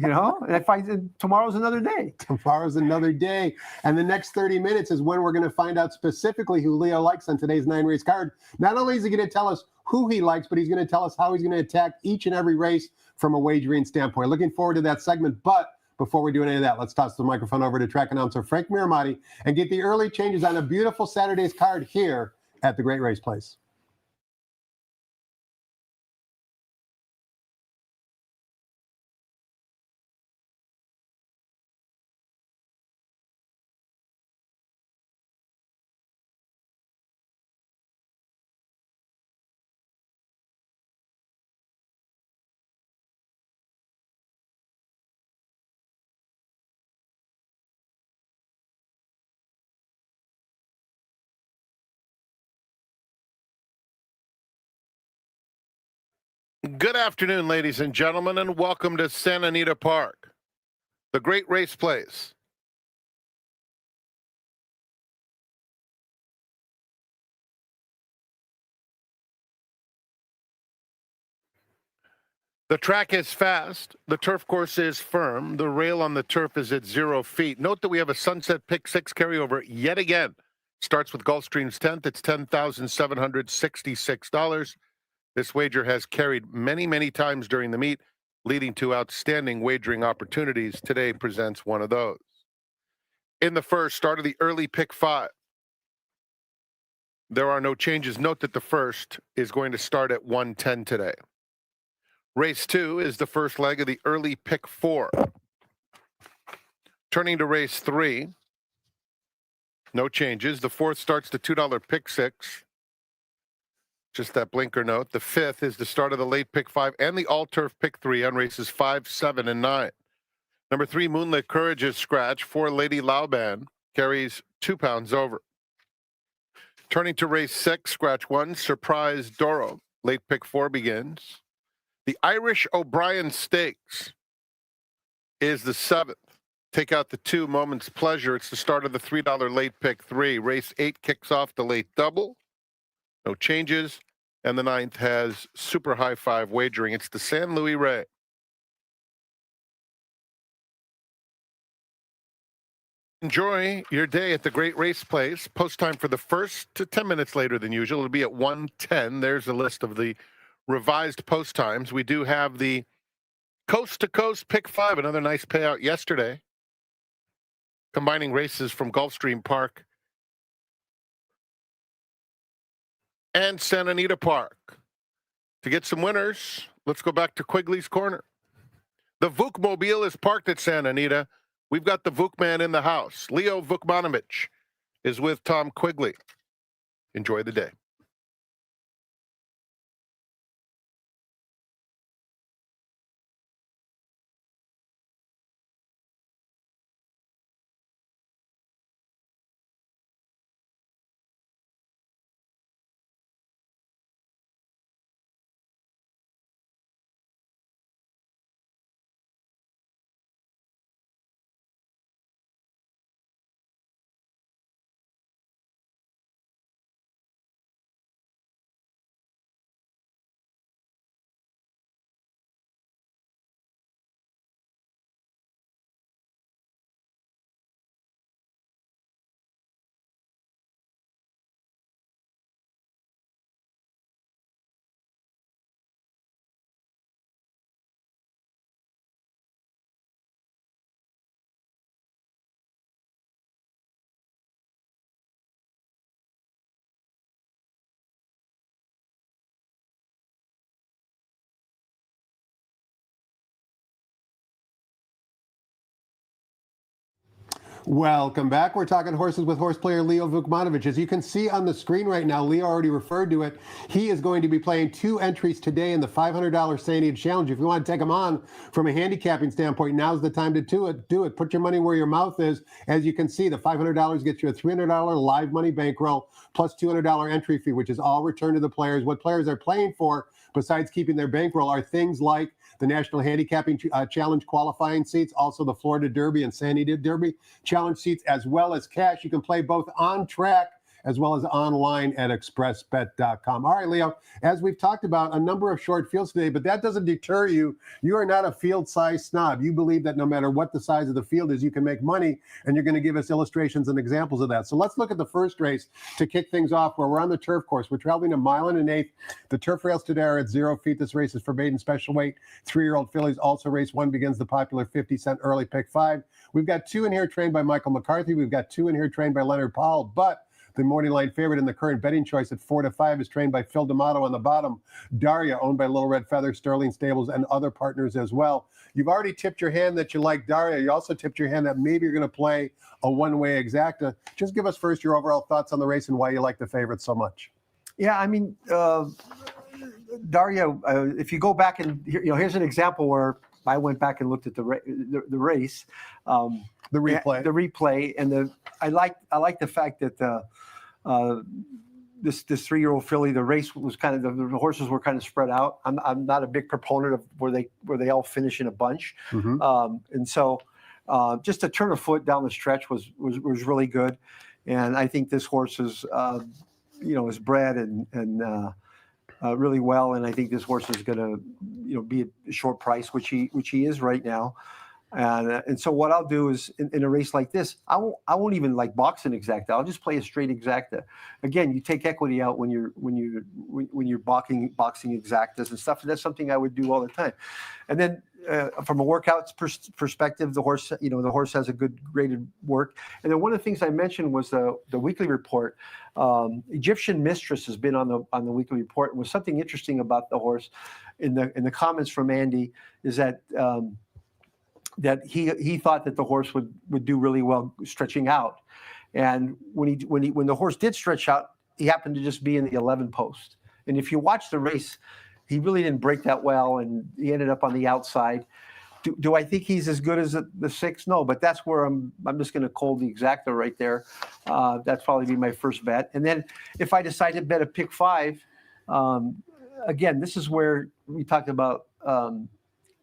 And tomorrow's another day. Tomorrow's another day, and the next 30 minutes is when we're going to find out specifically who Leo likes on today's 9-race card. Not only is he going to tell us who he likes, but he's going to tell us how he's going to attack each and every race from a wagering standpoint. Looking forward to that segment, but before we do any of that, let's toss the microphone over to track announcer Frank Miramati and get the early changes on a beautiful Saturday's card here at the Great Race Place. Good afternoon, ladies and gentlemen, and welcome to Santa Anita Park, the Great Race Place. The track is fast. The turf course is firm. The rail on the turf is at 0 feet. Note that we have a Sunset Pick 6 carryover yet again. Starts with Gulfstream's 10th. It's $10,766. This wager has carried many, many times during the meet, leading to outstanding wagering opportunities. Today presents one of those. In the first, start of the early Pick 5. There are no changes. Note that the first is going to start at 1:10 today. Race 2 is the first leg of the early Pick 4. Turning to race 3, no changes. The fourth starts the $2 Pick 6. Just that blinker note. The fifth is the start of the late Pick 5 and the all-turf Pick 3 on races 5, 7, and 9. Number 3, Moonlit Courage is scratch. 4, Lady Lauban carries 2 pounds over. Turning to race 6, scratch 1, Surprise Doro. Late Pick 4 begins. The Irish O'Brien Stakes is the 7th. Take out the 2, Moment's Pleasure. It's the start of the $3 late Pick 3. Race 8 kicks off the late double. No changes. And the 9th has super high 5 wagering. It's the San Luis Rey. Enjoy your day at the Great Race Place. Post time for the first to 10 minutes later than usual. It'll be at 1:10. There's a list of the revised post times. We do have the Coast to Coast Pick 5, another nice payout yesterday, combining races from Gulfstream Park and Santa Anita Park. To get some winners, let's go back to Quigley's Corner. The Vukmobile is parked at Santa Anita. We've got the Vukman in the house. Leo Vukmanovich is with Tom Quigley. Enjoy the day. Welcome back. We're talking horses with horse player Leo Vukmanovich. As you can see on the screen right now, Leo already referred to it. He is going to be playing 2 entries today in the $500 Santa Anita Challenge. If you want to take him on from a handicapping standpoint, now's the time to do it. Put your money where your mouth is. As you can see, the $500 gets you a $300 live money bankroll plus $200 entry fee, which is all returned to the players. What players are playing for, besides keeping their bankroll, are things like the National Handicapping Challenge qualifying seats, also the Florida Derby and Santa Anita Derby Challenge seats, as well as cash. You can play both on track as well as online at expressbet.com. All right, Leo, as we've talked about, a number of short fields today, but that doesn't deter you. You are not a field size snob. You believe that no matter what the size of the field is, you can make money, and you're going to give us illustrations and examples of that. So let's look at the first race to kick things off, where we're on the turf course. We're traveling 1 1/8 miles. The turf rails today are at 0 feet. This race is for maiden special weight 3-year-old fillies. Also, race 1 begins the popular 50-cent early Pick 5. We've got 2 in here trained by Michael McCarthy. We've got 2 in here trained by Leonard Powell, but the morning line favorite in the current betting choice at 4 to 5 is trained by Phil D'Amato on the bottom. Daria, owned by Little Red Feather, Sterling Stables, and other partners as well. You've already tipped your hand that you like Daria. You also tipped your hand that maybe you're going to play a one-way exacta. Just give us first your overall thoughts on the race and why you like the favorite so much. Yeah, I mean, Daria, if you go back and, here's an example where I went back and looked at the race. The replay. And I like the fact that this 3-year-old filly, the race was kind of, the horses were kind of spread out. I'm not a big proponent of where they all finish in a bunch. Mm-hmm. And so just to turn a foot down the stretch was really good. And I think this horse is, is bred and really well, and I think this horse is going to, be a short price, which he is right now. And so what I'll do is in a race like this, I won't even like box an exacta. I'll just play a straight exacta. Again, you take equity out when you're boxing exactas and stuff. And that's something I would do all the time. And then from a workout perspective, the horse has a good graded work. And then one of the things I mentioned was the weekly report. Egyptian Mistress has been on the weekly report, and was something interesting about the horse in the comments from Andy is that. That he thought that the horse would do really well stretching out, and when the horse did stretch out, he happened to just be in the 11 post. And if you watch the race, he really didn't break that well, and he ended up on the outside. Do I think he's as good as the 6? No, but that's where I'm just going to call the exacta right there. That's probably be my first bet. And then if I decide to bet a pick 5, again, this is where we talked about.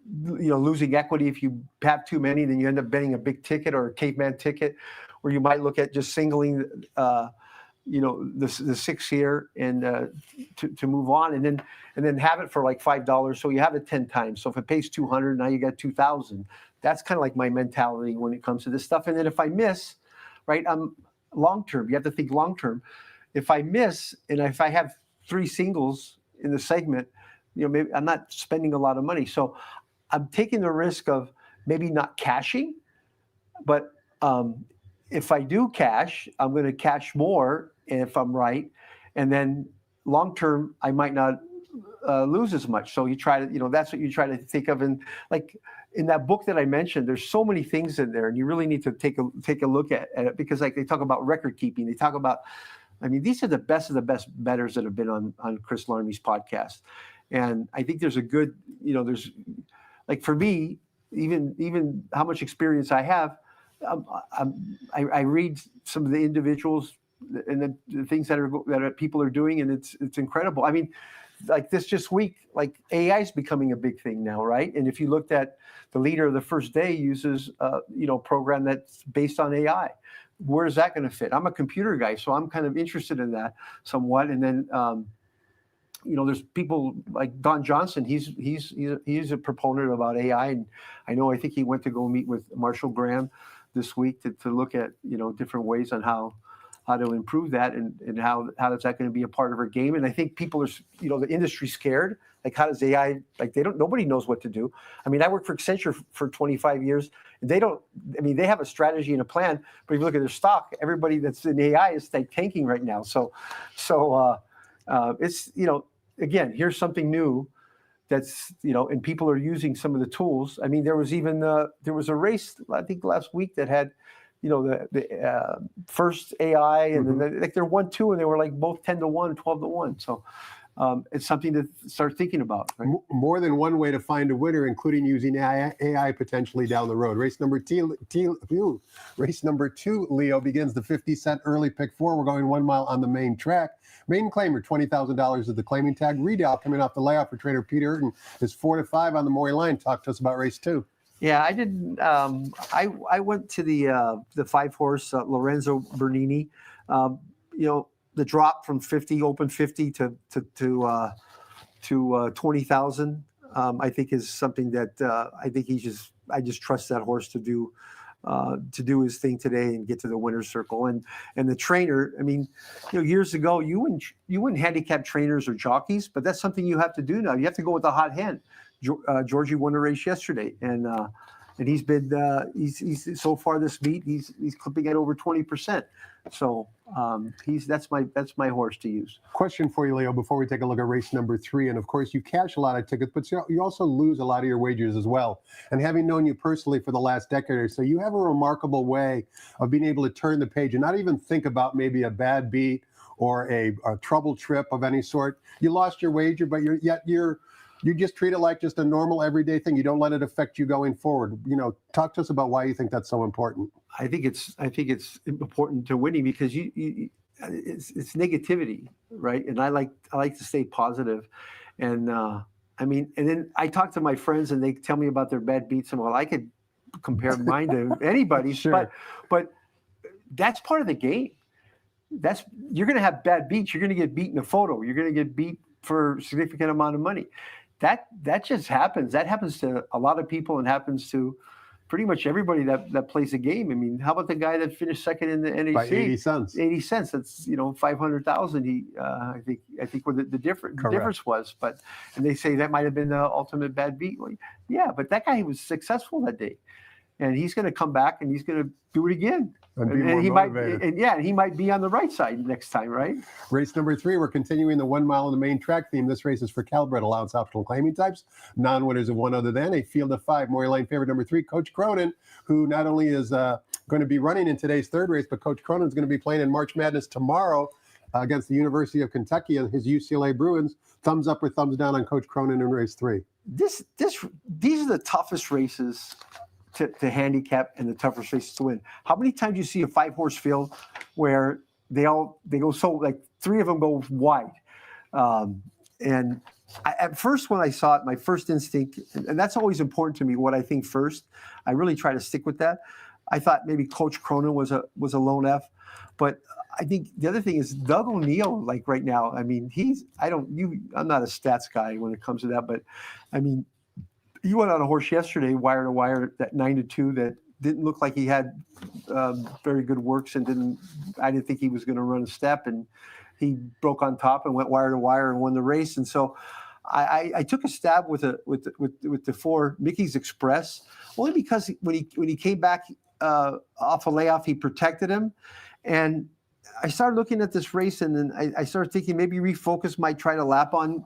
Losing equity. If you have too many, then you end up betting a big ticket or a caveman ticket, where you might look at just singling, the 6 here and to move on, and then have it for like $5. So you have it 10 times. So if it pays 200, now you got 2,000. That's kind of like my mentality when it comes to this stuff. And then if I miss, right, I'm long term. You have to think long term. If I miss, and if I have 3 singles in the segment, maybe I'm not spending a lot of money. So I'm taking the risk of maybe not cashing, but if I do cash, I'm going to cash more if I'm right, and then long term I might not lose as much. So you try to, that's what you try to think of. And like in that book that I mentioned, there's so many things in there, and you really need to take a look at it, because like they talk about record keeping, they talk about, these are the best of the best bettors that have been on Chris Larney's podcast, and I think there's a good, there's. Like for me, even how much experience I have, I read some of the individuals and the things that people are doing, and it's incredible. Like this week, like AI is becoming a big thing now, right? And if you looked at the leader of the first day uses a program that's based on AI. Where is that going to fit? I'm a computer guy, so I'm kind of interested in that somewhat. And then there's people like Don Johnson. He's a proponent about AI, and I think he went to go meet with Marshall Graham this week to look at different ways on how to improve that, and how is that going to be a part of our game. And I think people are the industry's scared. Like, how does AI, like, nobody knows what to do. I worked for Accenture for 25 years, and they have a strategy and a plan, but if you look at their stock, everybody that's in AI is like tanking right now. So it's, again, here's something new that's, and people are using some of the tools. There was a race, I think last week, that had, the first AI, and then they're 1-2, and they were like both 10-1, 12-1. So it's something to start thinking about. Right? More than one way to find a winner, including using AI potentially down the road. Race number 2, Leo, begins the 50-cent early pick 4. We're going 1 mile on the main track. Main claimer, $20,000 is the claiming tag. Redale coming off the layoff for trainer Peter Urton is 4-5 on the Maury line. Talk to us about race 2. Yeah, I didn't. I went to the 5-horse Lorenzo Bernini. The drop from 50, open 50 to 20,000. I think is something that I think I just trust that horse to do his thing today and get to the winner's circle. And the trainer, years ago you wouldn't handicap trainers or jockeys, but that's something you have to do now. You have to go with the hot hand. Georgie won a race yesterday, and he's been he's so far this meet he's clipping at over 20%. So that's my horse to use. Question for you, Leo, before we take a look at race number 3. And of course, you cash a lot of tickets, but you also lose a lot of your wagers as well. And having known you personally for the last decade or so, you have a remarkable way of being able to turn the page and not even think about maybe a bad beat or a trouble trip of any sort. You lost your wager, but you just treat it like just a normal everyday thing. You don't let it affect you going forward. Talk to us about why you think that's so important. I think it's important to winning because it's negativity, right? And I like to stay positive, and and then I talk to my friends and they tell me about their bad beats, and I could compare mine to anybody's, sure. but that's part of the game. You're going to have bad beats. You're going to get beat in a photo. You're going to get beat for a significant amount of money. That just happens. That happens to a lot of people and happens to pretty much everybody that plays a game. I mean, how about the guy that finished second in the NAC? By 80 cents. 80 cents. That's 500,000. He I think what the difference was. And they say that might have been the ultimate bad beat. Well, yeah, but that guy was successful that day, and he's going to come back and he's going to do it again. And be more he motivated. might, he might be on the right side next time, right? Race number 3, we're continuing the 1 mile in the main track theme. This race is for Calbred allowance optional claiming types. Non-winners of one other than a field of 5. Maury Lane favorite number 3, Coach Cronin, who not only is going to be running in today's third race, but Coach Cronin is going to be playing in March Madness tomorrow against the University of Kentucky and his UCLA Bruins. Thumbs up or thumbs down on Coach Cronin in race 3? These are the toughest races to handicap and the toughest races to win. How many times do you see a 5-horse field where they go so, like 3 of them go wide? And at first when I saw it, my first instinct, and that's always important to me, what I think first, I really try to stick with that. I thought maybe Coach Cronin was a lone F, but I think the other thing is Doug O'Neill, like right now, I mean, I'm not a stats guy when it comes to that, but I mean, he went on a horse yesterday, wire to wire, that 9-2, that didn't look like he had very good works, and I didn't think he was going to run a step, and he broke on top and went wire to wire and won the race. And so I took a stab with the 4 Mickey's Express, only because when he came back off a layoff, he protected him, and I started looking at this race, and then I started thinking maybe Refocus might try to lap on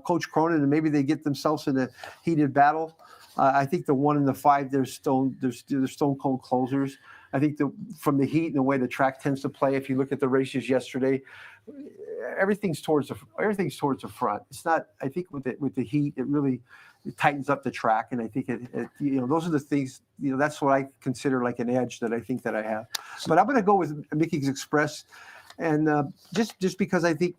Coach Cronin, and maybe they get themselves in a heated battle. I think the 1 and the 5, they're stone cold closers. I think from the heat and the way the track tends to play, if you look at the races yesterday, everything's towards the front. It's not. I think with the heat, it tightens up the track, and I think those are the things. That's what I consider like an edge that I think that I have. But I'm going to go with Mickey's Express, and just because I think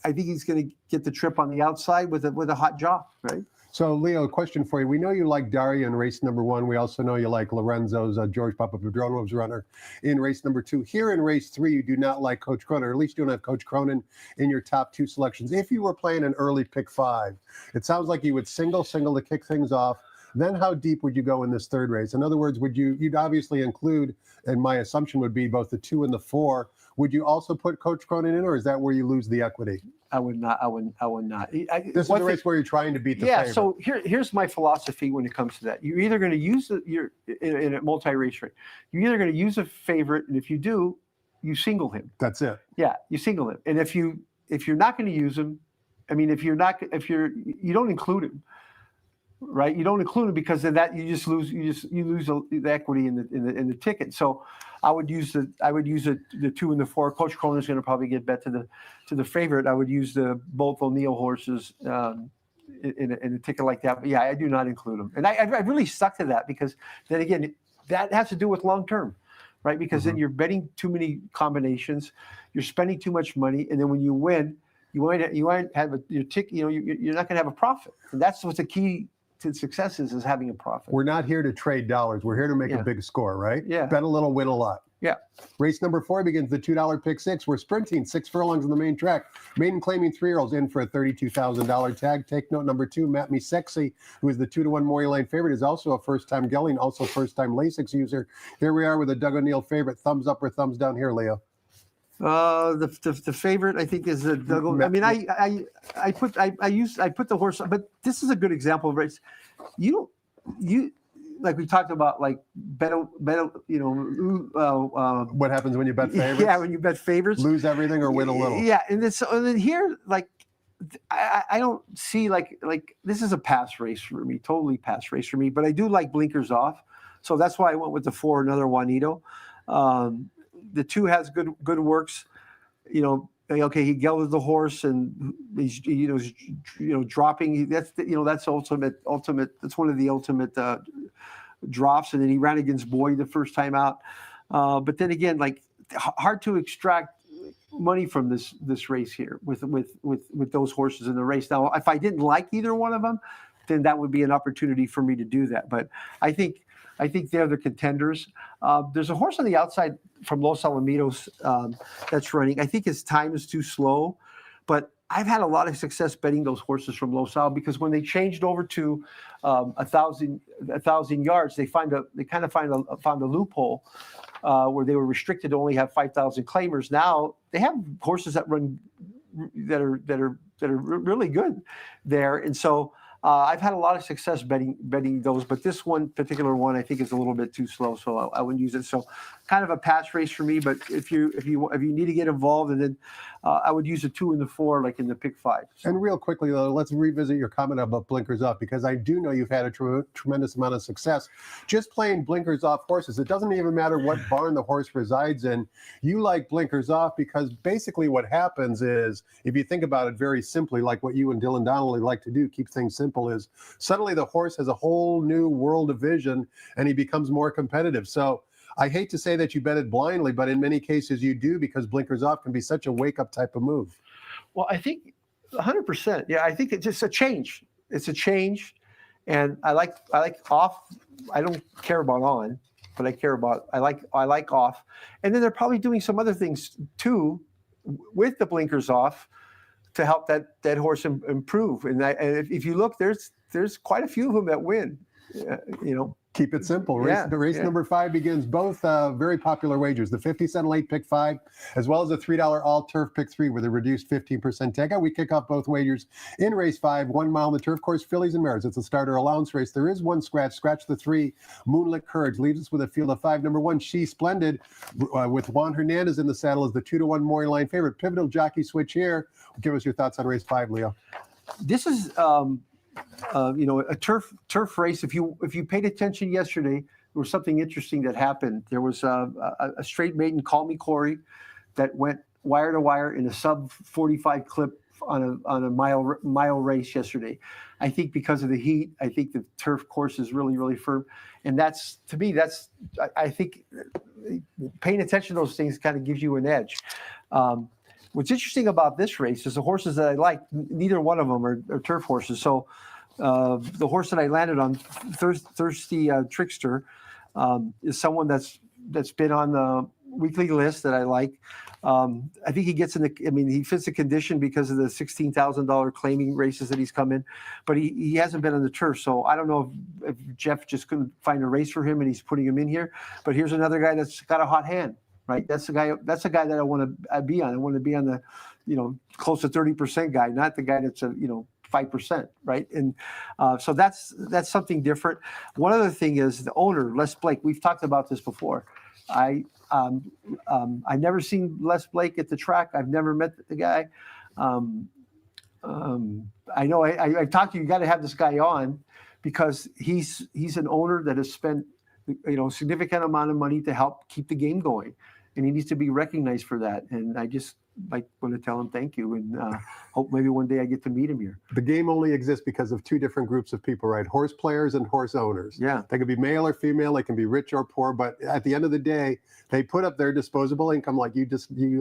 he's going to get the trip on the outside with a hot jaw, right? So, Leo, a question for you. We know you like Daria in race number 1. We also know you like Lorenzo's George Papapadronov's runner in race number 2. Here in race 3, you do not like Coach Cronin, or at least you don't have Coach Cronin in your top 2 selections. If you were playing an early pick 5, it sounds like you would single to kick things off. Then how deep would you go in this third race? In other words, you'd obviously include, and my assumption would be both the 2 and the 4. Would you also put Coach Cronin in, or is that where you lose the equity? I would not. This is a race where you're trying to beat the favorite. So here's my philosophy when it comes to that. You're either going to use in a multi-race race. You're either going to use a favorite, and if you do, you single him. That's it. Yeah, you single him. And if you're not going to use him, I mean, you don't include him, right? You don't include him because of that you lose the equity in the ticket. So I would use the 2 and the 4. Coach Cronin is going to probably get bet to the favorite. I would use both O'Neill horses in a ticket like that. But yeah, I do not include them, and I really stuck to that because then again, that has to do with long term, right? Because then you're betting too many combinations, you're spending too much money, and then when you win, you might have your ticket. You're not going to have a profit, and that's what's the key to success is having a profit. We're not here to trade dollars. We're here to make a big score, right? Yeah. Bet a little, win a lot. Yeah. Race number 4 begins the $2 pick 6. We're sprinting 6 furlongs on the main track. Maiden claiming 3-year-olds in for a $32,000 tag. Take note number 2, Matt Me Sexy, who is the 2-1 Maury Lane favorite, is also a first-time gelding, also first-time Lasix user. Here we are with a Doug O'Neill favorite. Thumbs up or thumbs down here, Leo? The favorite I think is the Doug. I mean, I put the horse, but this is a good example of race. You like we talked about, like bet. What happens when you bet favorites? Yeah, when you bet favorites, lose everything or win a little. Yeah, and then here, like I don't see like this is a pass race for me, totally pass race for me. But I do like blinkers off, so that's why I went with the 4, another Juanito. The 2 has good works, Okay, he gelded the horse, and he's dropping. That's ultimate. That's one of the ultimate drops. And then he ran against Boyd the first time out. But then again, like hard to extract money from this race here with those horses in the race. Now, if I didn't like either one of them, then that would be an opportunity for me to do that. But I think they're the contenders. There's a horse on the outside from Los Alamitos that's running. I think his time is too slow, but I've had a lot of success betting those horses from Losal because when they changed over to 1,000 yards, they found a loophole where they were restricted to only have 5,000 claimers. Now they have horses that run that are really good there, and so I've had a lot of success betting those. But this one particular one, I think, is a little bit too slow, so I wouldn't use it. So kind of a pass race for me. But if you need to get involved, and then I would use a 2 and the 4, like in the pick 5. So. And real quickly, though, let's revisit your comment about blinkers off, because I do know you've had a tremendous amount of success just playing blinkers off horses. It doesn't even matter what barn the horse resides in. You like blinkers off because basically what happens is, if you think about it very simply, like what you and Dylan Donnelly like to do, keep things simple, is suddenly the horse has a whole new world of vision and he becomes more competitive. So I hate to say that you bet it blindly, but in many cases you do, because blinkers off can be such a wake-up type of move. Well, I think 100%. Yeah, I think it's just a change. It's a change, and I like off. I don't care about on, but I like off. And then they're probably doing some other things too with the blinkers off to help that horse improve. And if you look, there's quite a few of them that win. Keep it simple. Race number 5 begins both very popular wagers, the 50-cent late pick 5, as well as the $3 all turf pick 3 with a reduced 15% takeout. We kick off both wagers in race 5, 1 mile on the turf course, fillies and mares. It's a starter allowance race. There is one scratch the 3, Moonlit Courage, leaves us with a field of 5. Number 1, She Splendid, with Juan Hernandez in the saddle, is the 2-1 Maury line favorite. Pivotal jockey switch here. Give us your thoughts on race 5, Leo. This is a turf race. If you paid attention yesterday, there was something interesting that happened. There was a straight maiden, Call Me Corey, that went wire to wire in a sub 45 clip on a mile race yesterday. I think because of the heat, I think the turf course is really, really firm, and that's, to me, I think paying attention to those things kind of gives you an edge. What's interesting about this race is the horses that I like, neither one of them are turf horses. So the horse that I landed on, Thirsty Trickster, is someone that's been on the weekly list that I like. I think he gets he fits the condition because of the $16,000 claiming races that he's come in, but he hasn't been on the turf. So I don't know if Jeff just couldn't find a race for him and he's putting him in here. But here's another guy that's got a hot hand. Right, that's the guy that I want to be on. I want to be on the, close to 30% guy, not the guy that's 5%. Right, and so that's something different. One other thing is the owner, Les Blake. We've talked about this before. I've never seen Les Blake at the track. I've never met the guy. I know I talked to you. You got to have this guy on because he's an owner that has spent significant amount of money to help keep the game going, and he needs to be recognized for that. And I just want to tell him thank you, and hope maybe one day I get to meet him here. The game only exists because of 2 different groups of people, right? Horse players and horse owners. Yeah. They can be male or female, they can be rich or poor, but at the end of the day, they put up their disposable income, like you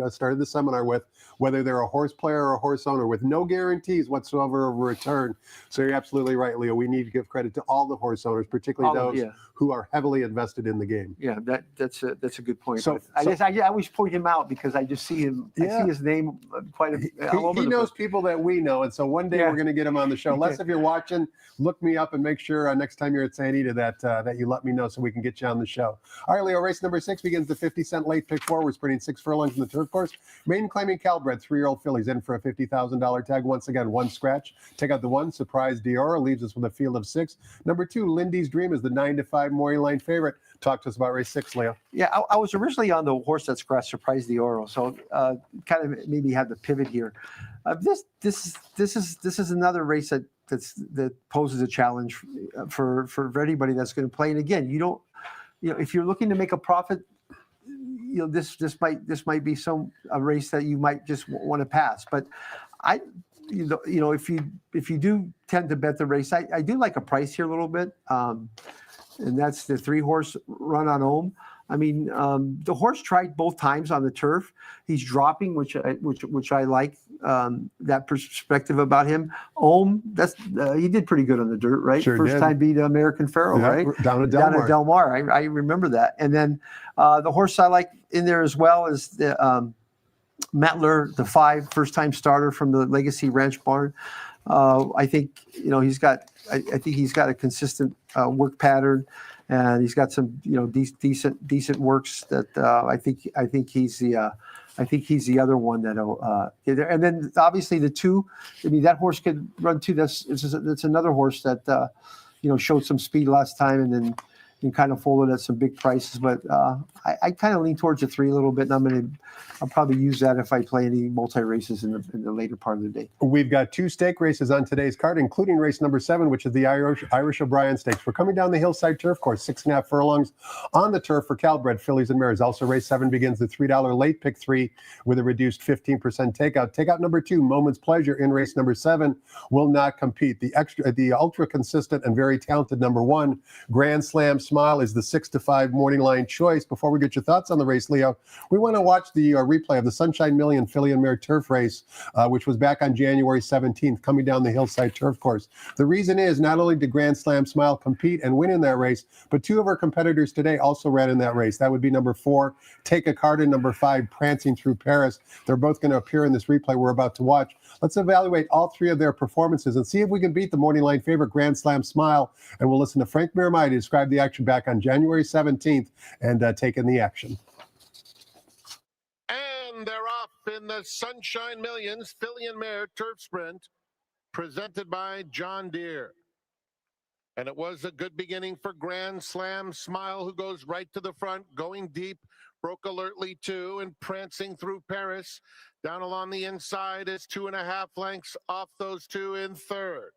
started the seminar with, whether they're a horse player or a horse owner, with no guarantees whatsoever of a return. So you're absolutely right, Leo. We need to give credit to all the horse owners, particularly those who are heavily invested in the game. Yeah, that's a good point. So I always point him out because I just see him. I see his name quite a bit. He knows people that we know, and so one day we're going to get him on the show. Les, if you're watching, look me up and make sure next time you're at San Anita that you let me know so we can get you on the show. All right, Leo, race number 6 begins the 50-cent late pick 4. We're sprinting 6 furlongs in the turf course. Maiden claiming Calbred, 3-year-old fillies in for a $50,000 tag. Once again, 1 scratch. Take out the 1, Surprise Dior, leaves us with a field of 6. Number 2, Lindy's Dream, is the 9-5 Maury line favorite. Talk to us about race 6, Leo. Yeah, I was originally on the horse that scratched, Surprise Dior, so kind of maybe had the pivot here. This is another race that poses a challenge for anybody that's going to play. And again, if you're looking to make a profit, this might be a race that you might just want to pass. But if you do tend to bet the race, I do like a price here a little bit, and that's the 3-horse Run on Ohm. I mean, the horse tried both times on the turf. He's dropping, which I like, that perspective about him. Ohm, he did pretty good on the dirt, right? Sure First did. time beat American Pharoah, right? Down at Del Mar. I remember that. And then the horse I like in there as well is the Mettler, the 5, first-time starter from the Legacy Ranch Barn. I think he's got. I think he's got a consistent work pattern, and he's got some decent works that I think he's the. I think he's the other one that'll get there. And then obviously the 2. I mean, that horse could run too. That's another horse that showed some speed last time, and then kind of folded at some big prices. But I kind of lean towards the 3 a little bit, and I'll probably use that if I play any multi races in the later part of the day. We've got 2 stake races on today's card, including race number 7, which is the Irish O'Brien Stakes. We're coming down the Hillside Turf Course, 6.5 furlongs on the turf for Calbred fillies and mares. Also, race 7 begins the $3 late pick 3 with a reduced 15% takeout. Takeout number 2, Moment's Pleasure, in race number 7, will not compete. The ultra consistent and very talented number 1, Grand Slam Smile, is the 6-5 morning line choice. Before we get your thoughts on the race, Leo, we want to watch the replay of the Sunshine Million filly and mare turf race, which was back on January 17th, coming down the Hillside Turf Course. The reason is not only did Grand Slam Smile compete and win in that race, but 2 of our competitors today also ran in that race. That would be number 4, Take a Card, and number 5, Prancing Through Paris. They're both going to appear in this replay we're about to watch. Let's evaluate all 3 of their performances and see if we can beat the morning line favorite Grand Slam Smile. And we'll listen to Frank Miramai to describe the action back on January 17th and take in the action. And they're off in the Sunshine Millions filly and mare turf sprint, presented by John Deere. And it was a good beginning for Grand Slam Smile, who goes right to the front, going deep, broke alertly 2, and Prancing Through Paris. Down along the inside is 2.5 lengths off those 2 in third.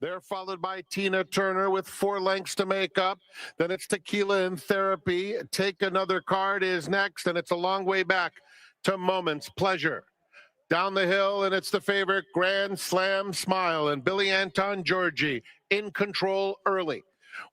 They're followed by Tina Turner with 4 lengths to make up. Then it's Tequila and Therapy. Take Another Card is next, and it's a long way back to Moment's Pleasure. Down the hill, and it's the favorite Grand Slam Smile, and Billy Anton Georgie in control early.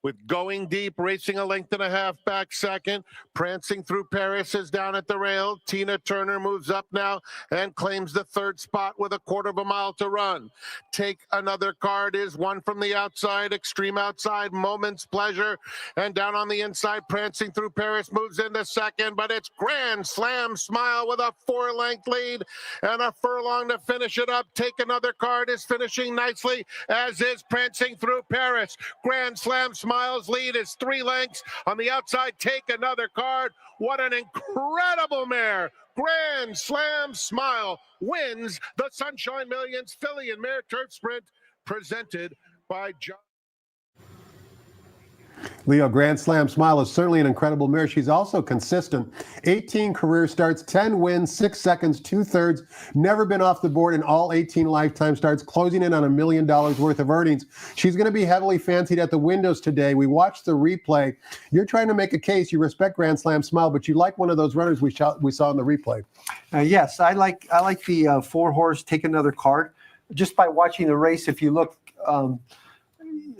With Going Deep racing a length and a half back second. Prancing Through Paris is down at the rail. Tina Turner moves up now and claims the 3rd spot with a 1/4 mile to run. Take Another Card is 1 from the outside. Extreme outside, Moment's Pleasure. And down on the inside, Prancing Through Paris moves into second, but it's Grand Slam Smile with a 4-length lead and a furlong to finish it up. Take Another Card is finishing nicely, as is Prancing Through Paris. Grand Slam Smile's lead is 3 lengths. On the outside, Take Another Card. What an incredible mare. Grand Slam Smile wins the Sunshine Millions filly and mare turf sprint, presented by John. Leo, Grand Slam Smile is certainly an incredible mare. She's also consistent. 18 career starts, 10 wins, 6 seconds, 2/3. Never been off the board in all 18 lifetime starts, closing in on $1 million worth of earnings. She's going to be heavily fancied at the windows today. We watched the replay. You're trying to make a case. You respect Grand Slam Smile, but you like one of those runners we saw in the replay. Yes, I like the 4-horse Take Another Card. Just by watching the race, if you look,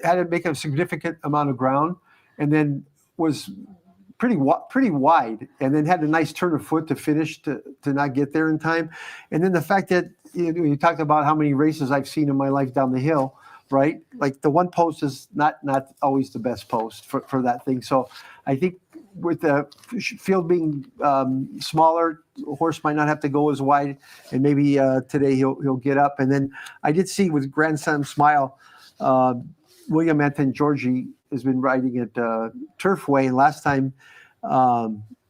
had to make a significant amount of ground, and then was pretty wide, and then had a nice turn of foot to finish to not get there in time. And then the fact that you talked about how many races I've seen in my life down the hill, right? Like the one post is not always the best post for that thing. So I think with the field being smaller, the horse might not have to go as wide, and maybe today he'll get up. And then I did see with Grand Slam Smile, William Anton Georgie has been riding at Turfway, and last time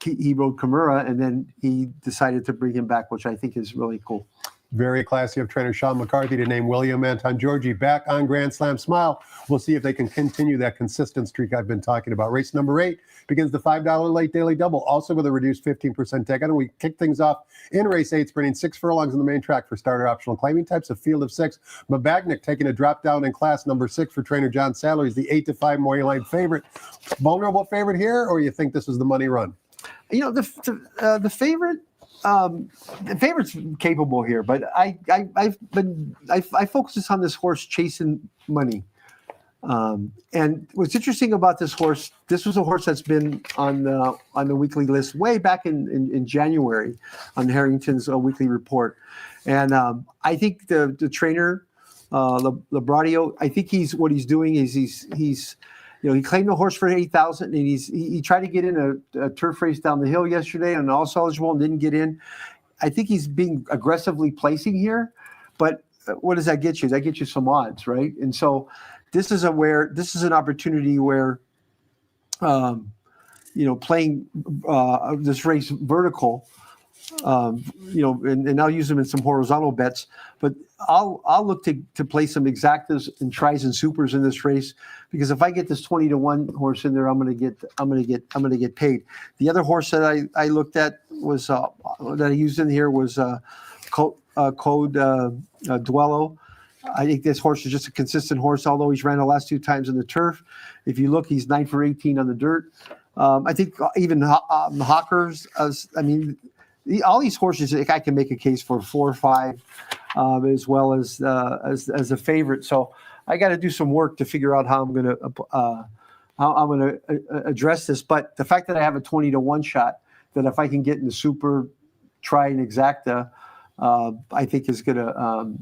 he rode Kimura, and then he decided to bring him back, which I think is really cool. Very classy of trainer Sean McCarthy to name William Anton Georgie back on Grand Slam Smile. We'll see if they can continue that consistent streak I've been talking about. Race number 8 begins the $5 late daily double, also with a reduced 15% takeout. And we kick things off in race 8, sprinting 6 furlongs on the main track for starter optional claiming types, a field of 6. Mabagnik taking a drop down in class, number 6 for trainer John Sadler. He's the 8-5 morning line favorite. Vulnerable favorite here, or you think this is the money run? You know, the favorite. The favorite's capable here, but I focus on this horse chasing money. And what's interesting about this horse, this was a horse that's been on the weekly list way back in January on Harrington's weekly report. And I think the trainer, Labradio, I think what he's doing is he's he claimed the horse for 8,000, and he tried to get in a turf race down the hill yesterday, and also eligible and didn't get in. I think he's being aggressively placing here, but what does that get you? That gets you some odds, right? And so this is an opportunity where, playing this race vertical, and I'll use them in some horizontal bets, but I'll look to play some exactas and tries and supers in this race, because if I get this 20-1 horse in there, I'm gonna get paid. The other horse that I looked at was that I used in here was Code Duello. I think this horse is just a consistent horse, although he's ran the last 2 times in the turf. If you look, he's 9 for 18 on the dirt. I think even Hawkers, all these horses, I can make a case for 4 or 5, as well as a favorite. So I got to do some work to figure out how I'm going to address this. But the fact that I have a 20-1 shot, that if I can get in the super, try and exacta, I think is going to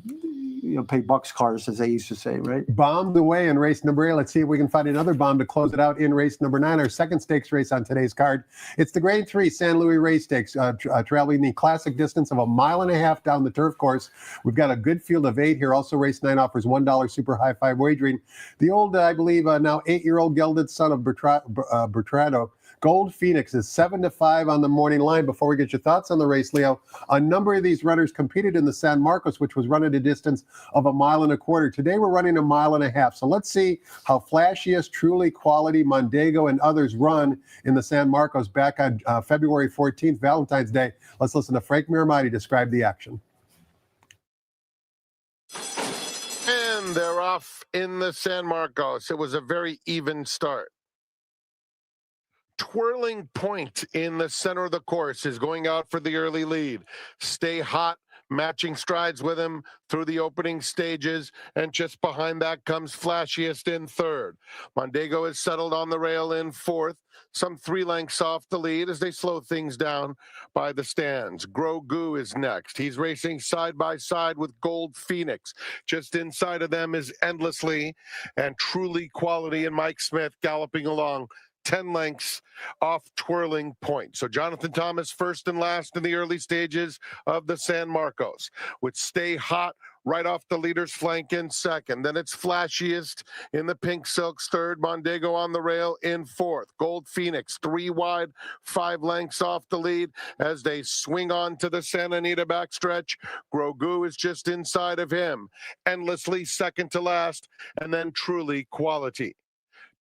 pay bucks cars, as they used to say, right? Bombed away in race number 8. Let's see if we can find another bomb to close it out in race number 9, our second stakes race on today's card. It's the Grade 3 San Luis Race Stakes, traveling the classic distance of 1.5 miles down the turf course. We've got a good field of 8 here. Also, race 9 offers $1 super high 5 wagering. The old, I believe, now 8-year-old gelded son of Bertrado, Gold Phoenix, is 7-5 on the morning line. Before we get your thoughts on the race, Leo, a number of these runners competed in the San Marcos, which was run at a distance of 1.25 miles. Today we're running 1.5 miles. So let's see how Flashiest, Truly Quality, Mondego, and others run in the San Marcos back on February 14th, Valentine's Day. Let's listen to Frank Miramati describe the action. And they're off in the San Marcos. It was a very even start. Twirling Point in the center of the course is going out for the early lead. Stay Hot, matching strides with him through the opening stages, and just behind that comes Flashiest in third. Mondego is settled on the rail in fourth, some 3 lengths off the lead as they slow things down by the stands. Grogu is next. He's racing side by side with Gold Phoenix. Just inside of them is Endlessly and Truly Quality and Mike Smith galloping along 10 lengths off Twirling Point. So Jonathan Thomas first and last in the early stages of the San Marcos, with Stay Hot right off the leader's flank in second. Then it's Flashiest in the pink silks third. Mondego on the rail in fourth. Gold Phoenix 3 wide, 5 lengths off the lead as they swing on to the Santa Anita backstretch. Grogu is just inside of him. Endlessly second to last, and then Truly Quality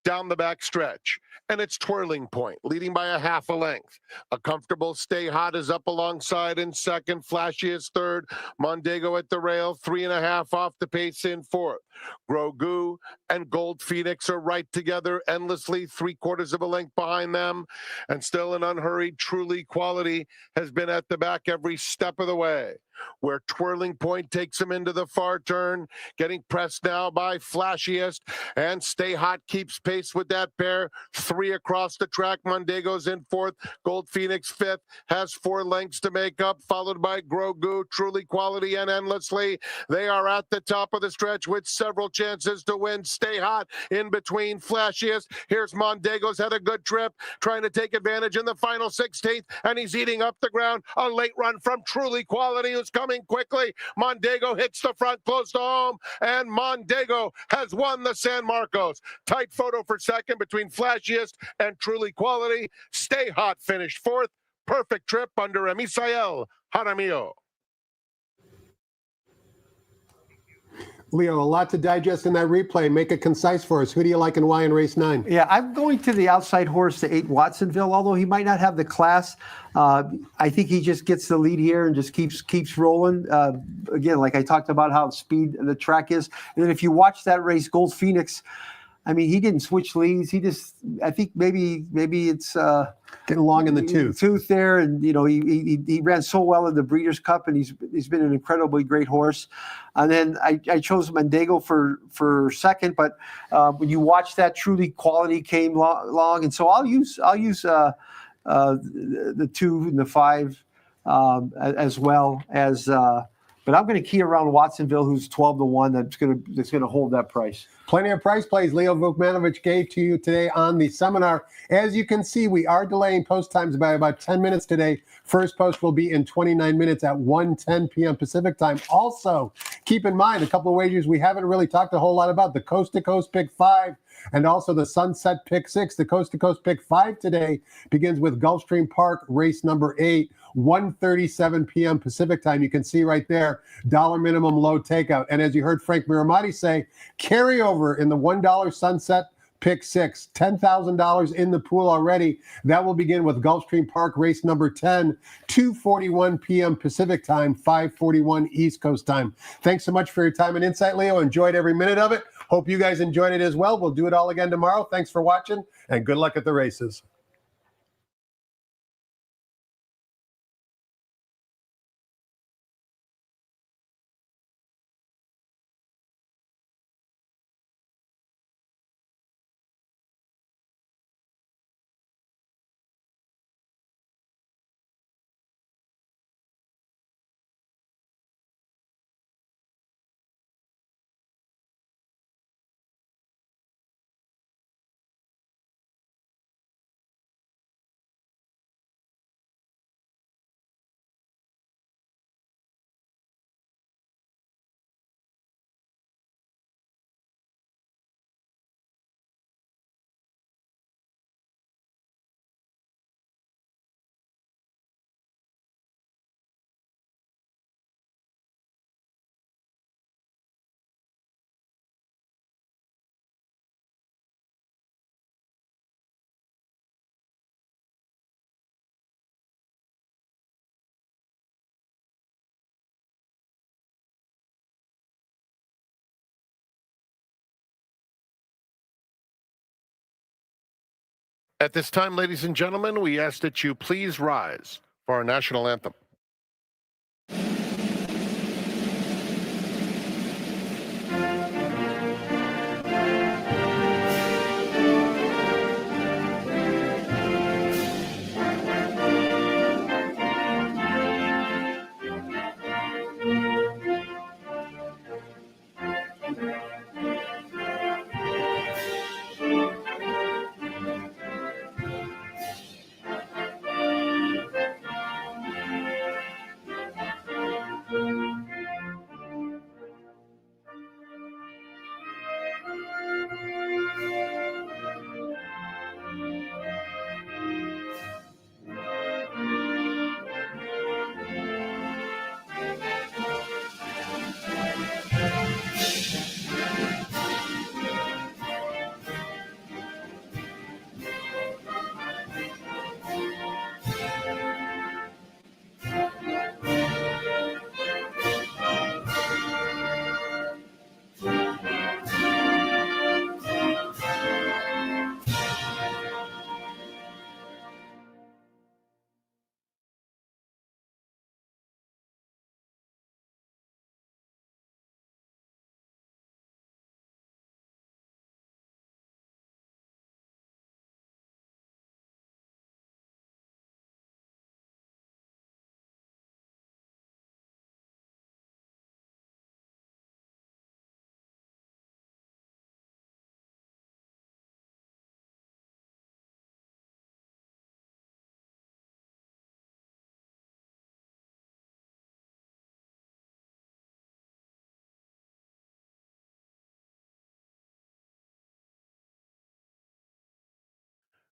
down the back stretch. And it's Twirling Point, leading by 1/2 length. A comfortable Stay Hot is up alongside in second. Flashiest third. Mondego at the rail, 3.5 off the pace in fourth. Grogu and Gold Phoenix are right together, Endlessly 3/4 length behind them. And still an unhurried Truly Quality has been at the back every step of the way, where Twirling Point takes him into the far turn, getting pressed now by Flashiest, and Stay Hot keeps pace with that pair. 3 across the track. Mondego's in fourth. Gold Phoenix fifth, has 4 lengths to make up, followed by Grogu, Truly Quality, and Endlessly. They are at the top of the stretch with several chances to win. Stay Hot in between Flashiest. Here's Mondego's had a good trip, trying to take advantage in the final 16th, and he's eating up the ground. A late run from Truly Quality, who's coming quickly. Mondego hits the front, close to home, and Mondego has won the San Marcos. Tight photo for second between Flashiest and Truly Quality. Stay Hot finished fourth. Perfect trip under Misael Jaramillo. Leo, a lot to digest in that replay. Make it concise for us. Who do you like and why in race 9? Yeah, I'm going to the outside horse, the 8 Watsonville. Although he might not have the class, I think he just gets the lead here and just keeps rolling. Again, like I talked about how speed the track is. And then if you watch that race, Gold Phoenix, I mean, he didn't switch leads. He just, I think maybe it's getting long in the tooth there, and he ran so well in the Breeders' Cup, and he's been an incredibly great horse. And then I chose Mondego for second, but when you watch that, Truly Quality came long, and so I'll use the 2 and the 5 as well as But I'm going to key around Watsonville, who's 12-1. That's going to hold that price. Plenty of price plays Leo Vukmanovich gave to you today on the seminar. As you can see, we are delaying post times by about 10 minutes today. First post will be in 29 minutes at 1:10 p.m. Pacific time. Also, keep in mind a couple of wagers we haven't really talked a whole lot about: the Coast to Coast Pick 5 and also the Sunset Pick 6. The Coast to Coast Pick 5 today begins with Gulfstream Park, race number 8, 1:37 p.m. Pacific time. You can see right there, dollar minimum, low takeout. And as you heard Frank Miramati say, carryover in the $1 Sunset Pick 6, $10,000 in the pool already. That will begin with Gulfstream Park race number 10, 2:41 p.m. Pacific time, 5:41 East Coast time. Thanks so much for your time and insight, Leo. Enjoyed every minute of it. Hope you guys enjoyed it as well. We'll do it all again tomorrow. Thanks for watching, and good luck at the races. At this time, ladies and gentlemen, we ask that you please rise for our national anthem.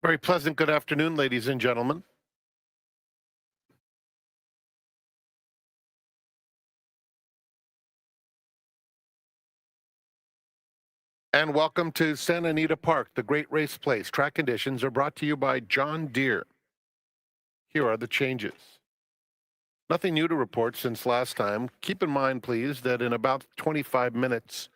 Very pleasant good afternoon, ladies and gentlemen. And welcome to Santa Anita Park, the great race place. Track conditions are brought to you by John Deere. Here are the changes. Nothing new to report since last time. Keep in mind, please, that in about 25 minutes,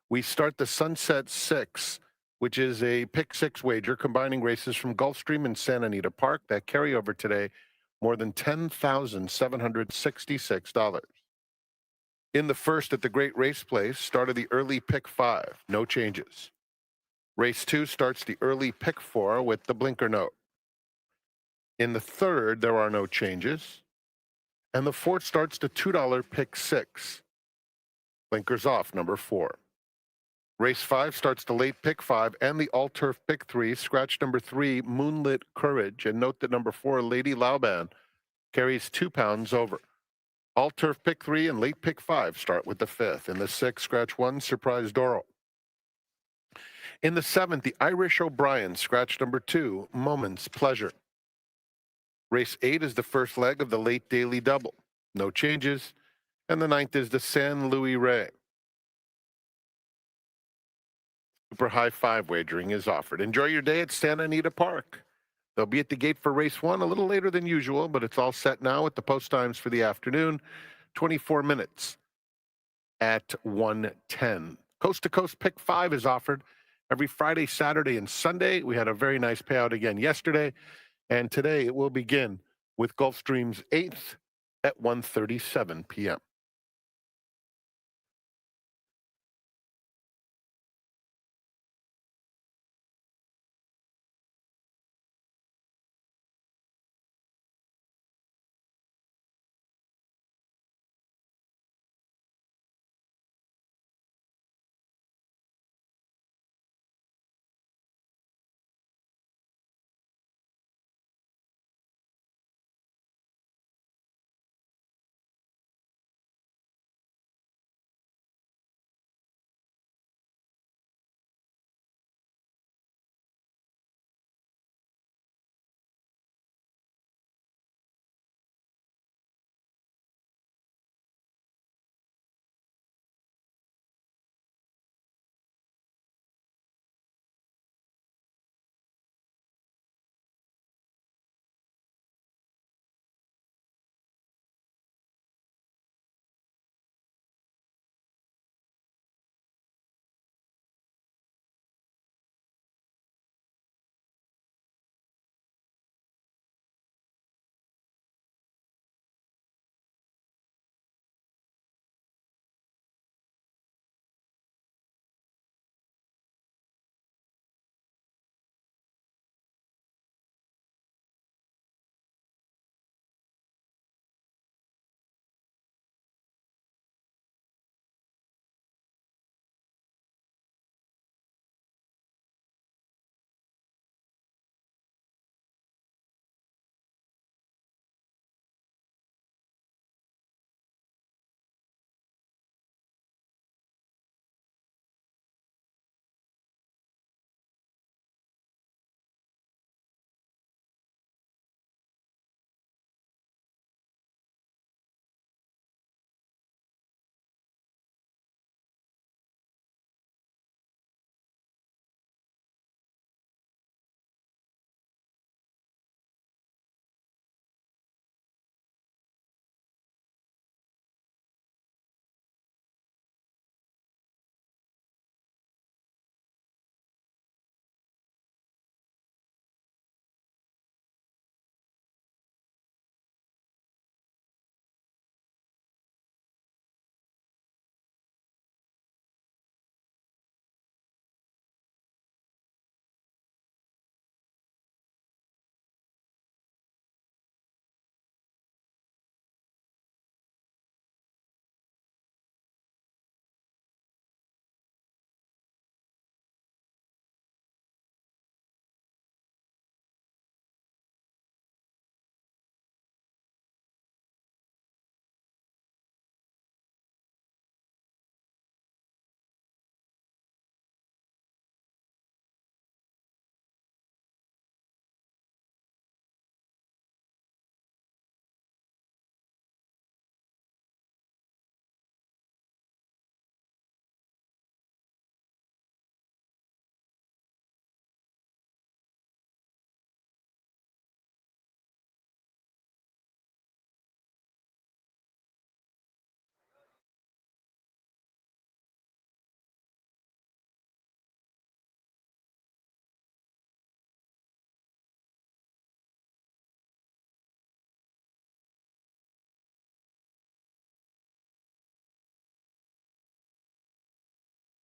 we start the Sunset 6, which is a pick 6 wager combining races from Gulfstream and Santa Anita Park that carry over today more than $10,766. In the first at the Great Race Place started the early pick 5, no changes. Race 2 starts the early pick 4 with the blinker note. In the third, there are no changes. And the 4 starts to $2 pick 6. Blinkers off, number 4. Race 5 starts to late pick 5 and the all-turf pick 3. Scratch number 3, Moonlit Courage. And note that number 4, Lady Lauban, carries 2 pounds over. All-turf pick 3 and late pick 5 start with the 5th. In the 6th, scratch 1, Surprise Doro. In the 7th, the Irish O'Brien, scratch number 2, Moments Pleasure. Race 8 is the first leg of the late daily double. No changes. And the 9th is the San Luis Rey. Super high 5 wagering is offered. Enjoy your day at Santa Anita Park. They'll be at the gate for race 1 a little later than usual, but it's all set now at the post times for the afternoon. 24 minutes at 1:10. Coast to Coast Pick 5 is offered every Friday, Saturday, and Sunday. We had a very nice payout again yesterday, and today it will begin with Gulfstream's 8th at 1:37 p.m.